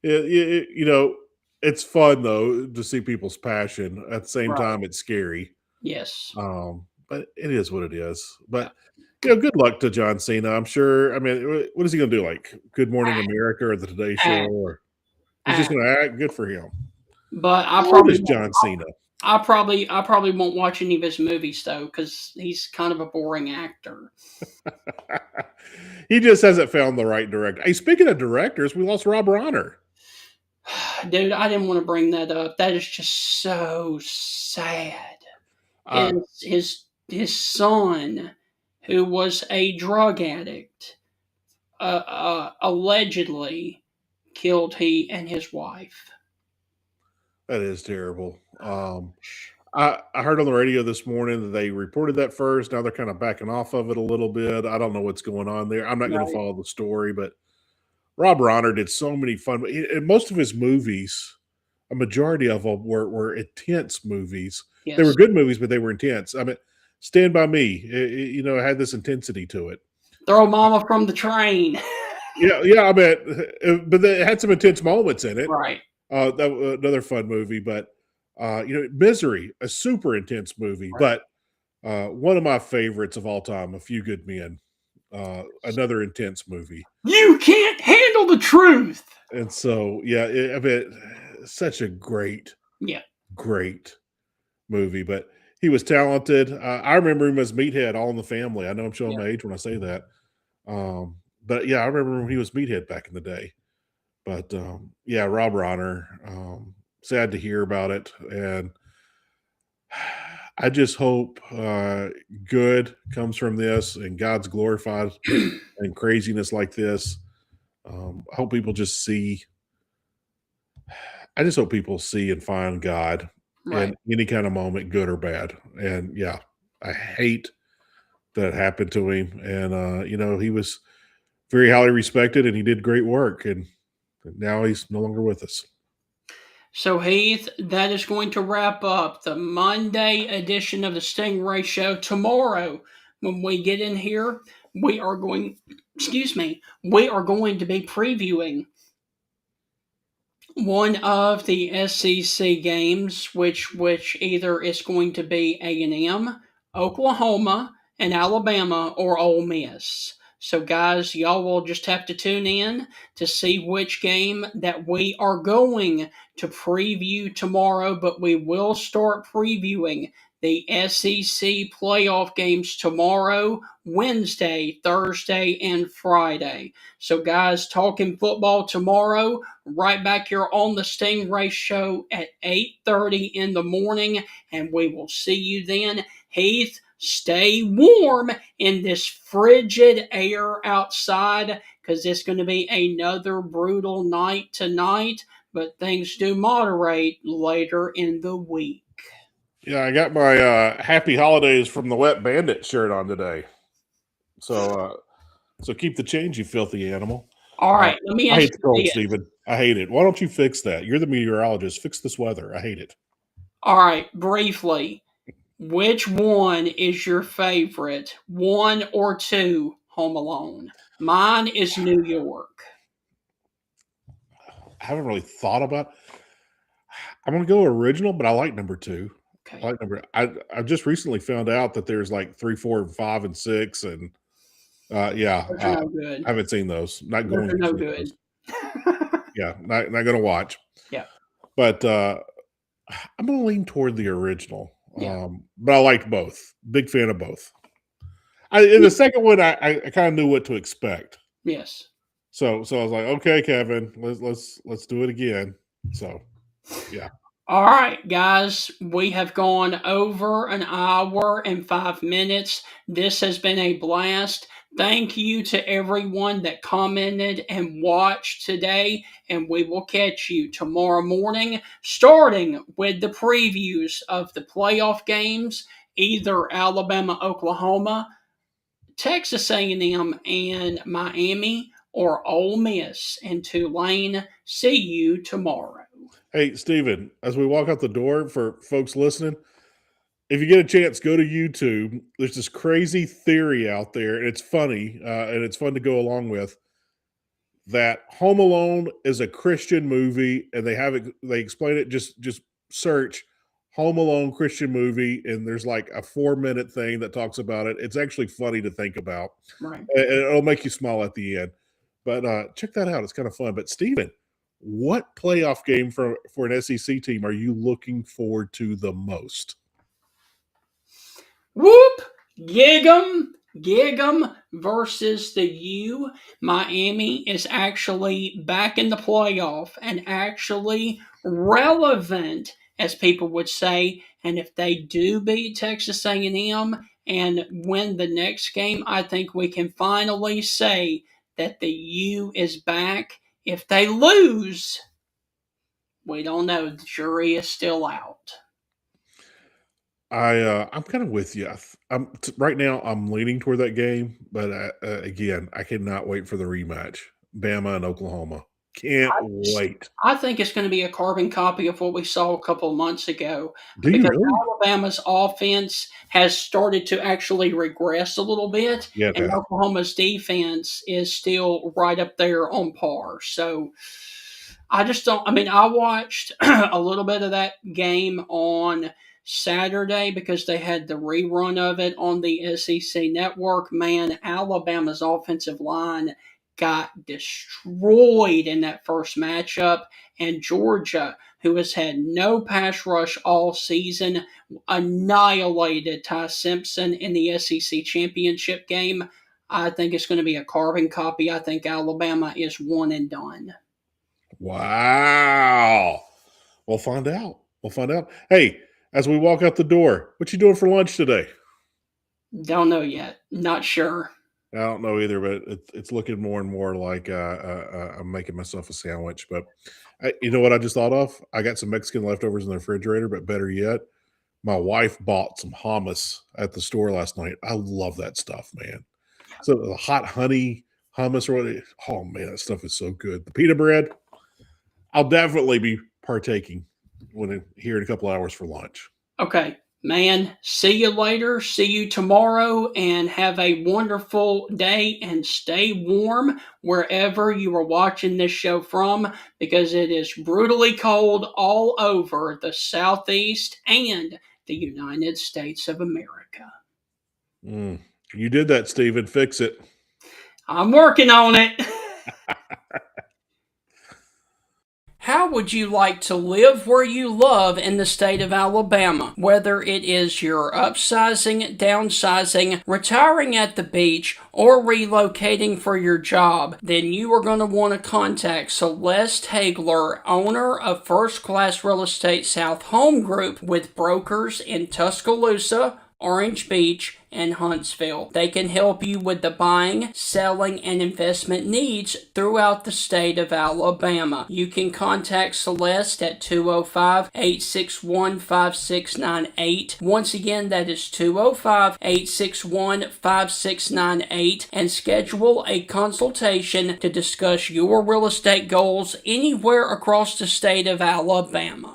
It's fun though to see people's passion. At the same time, it's scary. Yes. But it is what it is. But good luck to John Cena. I'm sure. I mean, what is he going to do? Like Good Morning America or the Today Show? Or he's just going to act? Good for him. But John Cena. I probably won't watch any of his movies though, because he's kind of a boring actor. He just hasn't found the right director. Hey, speaking of directors, we lost Rob Reiner. Dude, I didn't want to bring that up. That is just so sad. His son, who was a drug addict, allegedly killed he and his wife. That is terrible. I heard on the radio this morning that they reported that first. Now they're kind of backing off of it a little bit. I don't know what's going on there. I'm not going to follow the story, but Rob Reiner did so many fun. In most of his movies, a majority of them were intense movies. Yes. They were good movies, but they were intense. I mean, Stand by Me. It had this intensity to it. Throw mama from the train. Yeah. I mean, but it had some intense moments in it. Right. That was another fun movie, but Misery, a super intense movie, Right. but one of my favorites of all time, A Few Good Men, another intense movie. You can't handle the truth. And so, yeah, I mean, such a great Yeah. movie, but he was talented. I remember him as Meathead, All in the Family. I know I'm showing Yeah. my age when I say that. But yeah, I remember when he was Meathead back in the day. But yeah, Rob Reiner, sad to hear about it. And I just hope good comes from this and God's glorified and craziness like this. I hope people just see. I just hope people see and find God Right. in any kind of moment, good or bad. And yeah, I hate that it happened to him. And he was very highly respected and he did great work. And now he's no longer with us. So, Heath, that is going to wrap up the Monday edition of the Stingray Show. Tomorrow, when we get in here, we are going to be previewing one of the SEC games, which either is going to be A&M, Oklahoma, and Alabama, or Ole Miss. So, guys, y'all will just have to tune in to see which game that we are going to preview tomorrow, but we will start previewing the SEC playoff games tomorrow, Wednesday, Thursday, and Friday. So, guys, talking football tomorrow, right back here on the Stingray Show at 8:30 in the morning, and we will see you then. Heath, stay warm in this frigid air outside because it's going to be another brutal night tonight, but things do moderate later in the week. Yeah, I got my Happy Holidays from the Wet Bandit shirt on today. So keep the change, you filthy animal. All right, let me I ask hate the cold, you. Stephen. I hate it. Why don't you fix that? You're the meteorologist. Fix this weather. I hate it. All right, briefly, which one is your favorite? 1 or 2, Home Alone? Mine is New York. I haven't really thought about. I'm gonna go original, but I like number 2. Okay. I like number. I just recently found out that there's like 3, 4, 5, and 6, and yeah, Those are no good. I haven't seen those. Not Those going. are to no see good. those. Yeah, not gonna watch. Yeah. But I'm gonna lean toward the original. Yeah. But I liked both. Big fan of both. In the second one, I kind of knew what to expect. Yes. So I was like, okay, Kevin, let's do it again. So, yeah. All right, guys, we have gone over an hour and 5 minutes. This has been a blast. Thank you to everyone that commented and watched today, and we will catch you tomorrow morning, starting with the previews of the playoff games, either Alabama, Oklahoma, Texas A&M, and Miami, or Ole Miss and Tulane. See you tomorrow. Hey, Steven, as we walk out the door for folks listening, if you get a chance, go to YouTube. There's this crazy theory out there, and it's funny, and it's fun to go along with, that Home Alone is a Christian movie, and they explain it, just search Home Alone Christian movie, and there's like a 4-minute thing that talks about it. It's actually funny to think about. Right. And it'll make you smile at the end. But check that out. It's kind of fun. But Steven, what playoff game for an SEC team are you looking forward to the most? Whoop! Gig'em versus the U. Miami is actually back in the playoff and actually relevant, as people would say. And if they do beat Texas A&M and win the next game, I think we can finally say that the U is back. If they lose, we don't know. The jury is still out. I'm kind of with you. Right now. I'm leaning toward that game, but again, I cannot wait for the rematch. Bama and Oklahoma. Can't wait. I think it's going to be a carbon copy of what we saw a couple of months ago Do you because really? Alabama's offense has started to actually regress a little bit, Yeah, and Oklahoma's defense is still right up there on par. So I just don't. I mean, I watched a little bit of that game on Saturday because they had the rerun of it on the SEC network. Man, Alabama's offensive line got destroyed in that first matchup, and Georgia, who has had no pass rush all season, annihilated Ty Simpson in the SEC championship game. I think it's going to be a carbon copy. I think Alabama is one and done. Wow. We'll find out. We'll find out. Hey, as we walk out the door, what you doing for lunch today? Don't know yet. Not sure. I don't know either, but it's looking more and more like I'm making myself a sandwich. But you know what I just thought of? I got some Mexican leftovers in the refrigerator, but better yet, my wife bought some hummus at the store last night. I love that stuff, man. So the hot honey hummus or what? Oh man, that stuff is so good. The pita bread, I'll definitely be partaking here in a couple hours for lunch. Okay, man, see you later. See you tomorrow, and have a wonderful day and stay warm wherever you are watching this show from because it is brutally cold all over the Southeast and the United States of America. You did that, Stephen. Fix it. I'm working on it. How would you like to live where you love in the state of Alabama? Whether it is you're upsizing, downsizing, retiring at the beach, or relocating for your job, then you are going to want to contact Celeste Hagler, owner of First Class Real Estate South Home Group, with brokers in Tuscaloosa, Orange Beach, and Huntsville. They can help you with the buying, selling, and investment needs throughout the state of Alabama. You can contact Celeste at 205-861-5698. Once again, that is 205-861-5698, and schedule a consultation to discuss your real estate goals anywhere across the state of Alabama.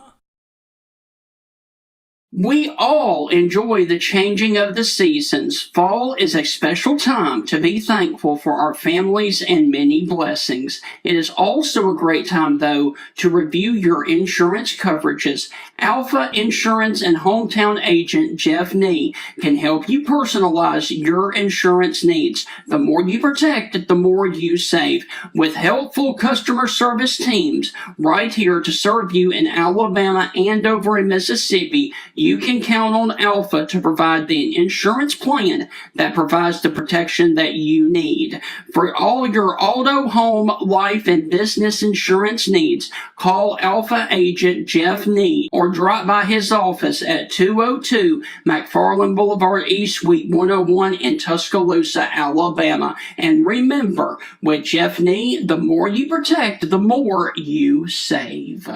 We all enjoy the changing of the seasons. Fall is a special time to be thankful for our families and many blessings. It is also a great time, though, to review your insurance coverages. Alpha Insurance and hometown agent Jeff Nee can help you personalize your insurance needs. The more you protect, the more you save. With helpful customer service teams right here to serve you in Alabama and over in Mississippi, you can count on Alpha to provide the insurance plan that provides the protection that you need. For all your auto, home, life, and business insurance needs, call Alpha agent Jeff Nee or drop by his office at 202 McFarland Boulevard East, Suite 101 in Tuscaloosa, Alabama. And remember, with Jeff Nee, the more you protect, the more you save.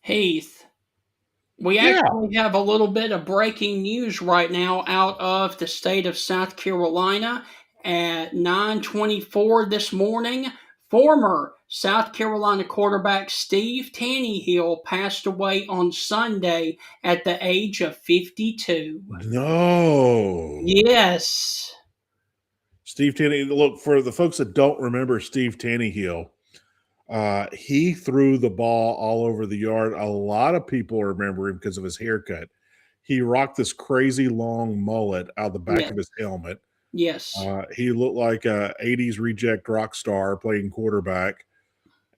Heath, we actually have a little bit of breaking news right now out of the state of South Carolina. At 9:24 this morning, former South Carolina quarterback Steve Taneyhill passed away on Sunday at the age of 52. No. Yes. Steve Taneyhill. Look, for the folks that don't remember Steve Taneyhill, he threw the ball all over the yard. A lot of people remember him because of his haircut. He rocked this crazy long mullet out the back of his helmet. Yes. He looked like a 80s reject rock star playing quarterback.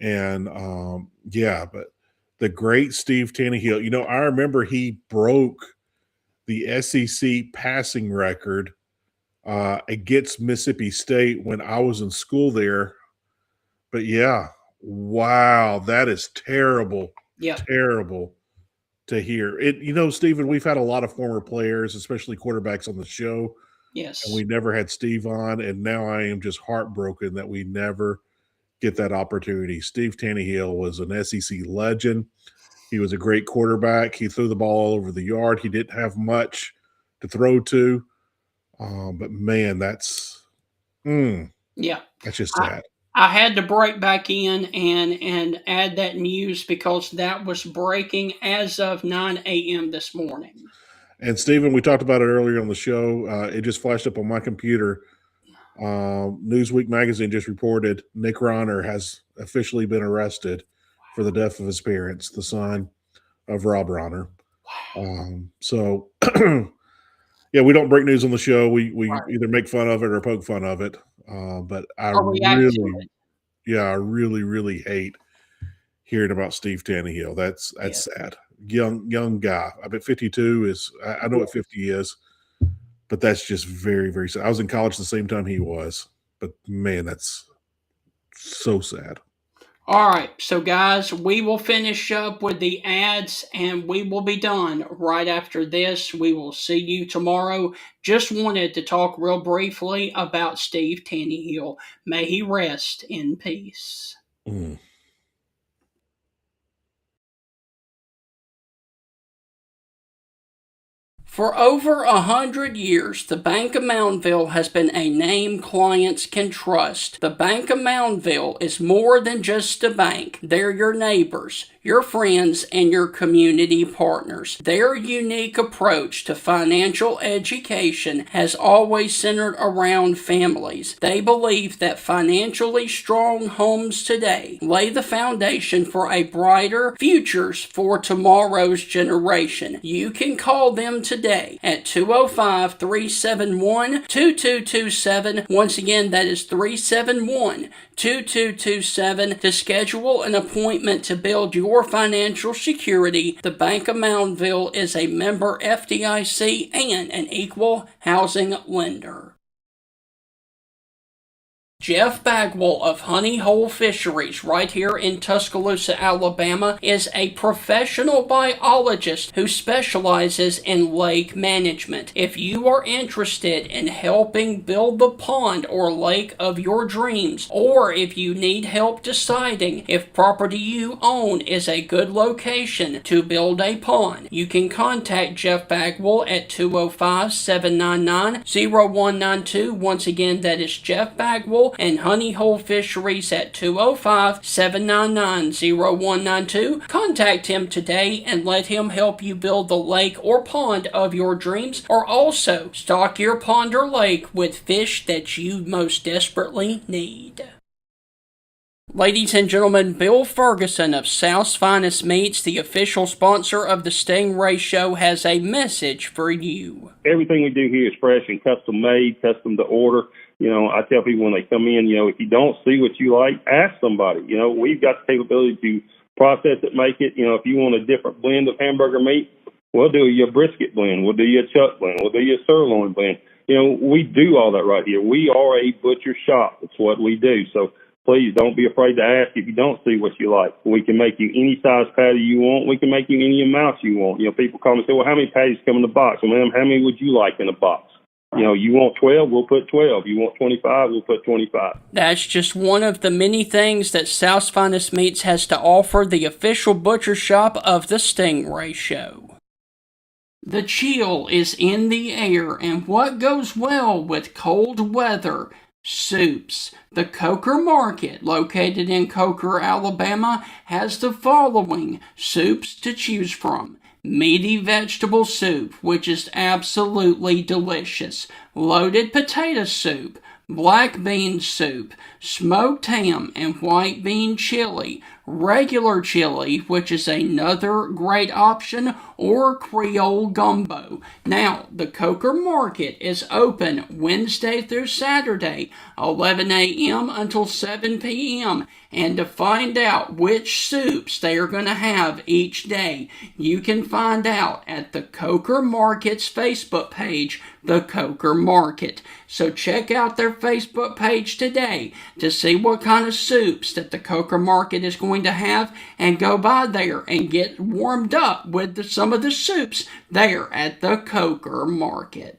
And but the great Steve Taneyhill, you know, I remember he broke the SEC passing record against Mississippi State when I was in school there. But yeah, wow, that is terrible. Yeah. Terrible to hear. It, you know, Stephen, we've had a lot of former players, especially quarterbacks, on the show. Yes. And we never had Steve on, and now I am just heartbroken that we never get that opportunity. Steve Taneyhill was an SEC legend. He was a great quarterback. He threw the ball all over the yard. He didn't have much to throw to. But man, that's Yeah. That's just I, sad. I had to break back in and add that news because that was breaking as of 9 a.m. this morning. And Stephen, we talked about it earlier on the show. It just flashed up on my computer. Newsweek magazine just reported Nick Ronner has officially been arrested for the death of his parents, the son of Rob Ronner. So, yeah, we don't break news on the show. We Right. either make fun of it or poke fun of it. But I Or react to really, it. I really hate hearing about Steve Tannehill. That's sad. Young guy. I bet 52 is. I know what 50 is, but that's just very sad. I was in college the same time he was, but man, that's so sad. All right, so guys, we will finish up with the ads and we will be done right after this. We will see you tomorrow. Just wanted to talk real briefly about Steve Tannehill. May he rest in peace. Mm. For over 100 years, the Bank of Moundville has been a name clients can trust. The Bank of Moundville is more than just a bank. They're your neighbors, your friends, and your community partners. Their unique approach to financial education has always centered around families. They believe that financially strong homes today lay the foundation for a brighter futures for tomorrow's generation. You can call them today at 205-371-2227. Once again, that is 371-2227 to schedule an appointment to build your financial security. The Bank of Moundville is a member FDIC and an equal housing lender. Jeff Bagwell of Honey Hole Fisheries right here in Tuscaloosa, Alabama is a professional biologist who specializes in lake management. If you are interested in helping build the pond or lake of your dreams, or if you need help deciding if property you own is a good location to build a pond, you can contact Jeff Bagwell at 205-799-0192. Once again, that is Jeff Bagwell and Honey Hole Fisheries at 205-799-0192. Contact him today and let him help you build the lake or pond of your dreams, or also stock your pond or lake with fish that you most desperately need. Ladies and gentlemen, Bill Ferguson of South's Finest Meats, the official sponsor of the Stingray Show, has a message for you. Everything we do here is fresh and custom made, custom to order. I tell people when they come in, if you don't see what you like, ask somebody. We've got the capability to process it, make it. If you want a different blend of hamburger meat, we'll do you a brisket blend. We'll do you a chuck blend. We'll do you a sirloin blend. We do all that right here. We are a butcher shop. That's what we do. So please don't be afraid to ask if you don't see what you like. We can make you any size patty you want. We can make you any amount you want. People call me and say, well, how many patties come in the box? Well, ma'am, how many would you like in a box? You want 12, we'll put 12. You want 25, we'll put 25. That's just one of the many things that South's Finest Meats has to offer, the official butcher shop of the Stingray Show. The chill is in the air, and what goes well with cold weather? Soups. The Coker Market, located in Coker, Alabama, has the following soups to choose from. Meaty vegetable soup, which is absolutely delicious. Loaded potato soup, black bean soup, smoked ham and white bean chili, regular chili, which is another great option, or Creole gumbo. Now, the Coker Market is open Wednesday through Saturday, 11 a.m. until 7 p.m. And to find out which soups they are going to have each day, you can find out at the Coker Market's Facebook page, The Coker Market. So check out their Facebook page today to see what kind of soups that the Coker Market is going to have, and go by there and get warmed up with some of the soups there at the Coker Market.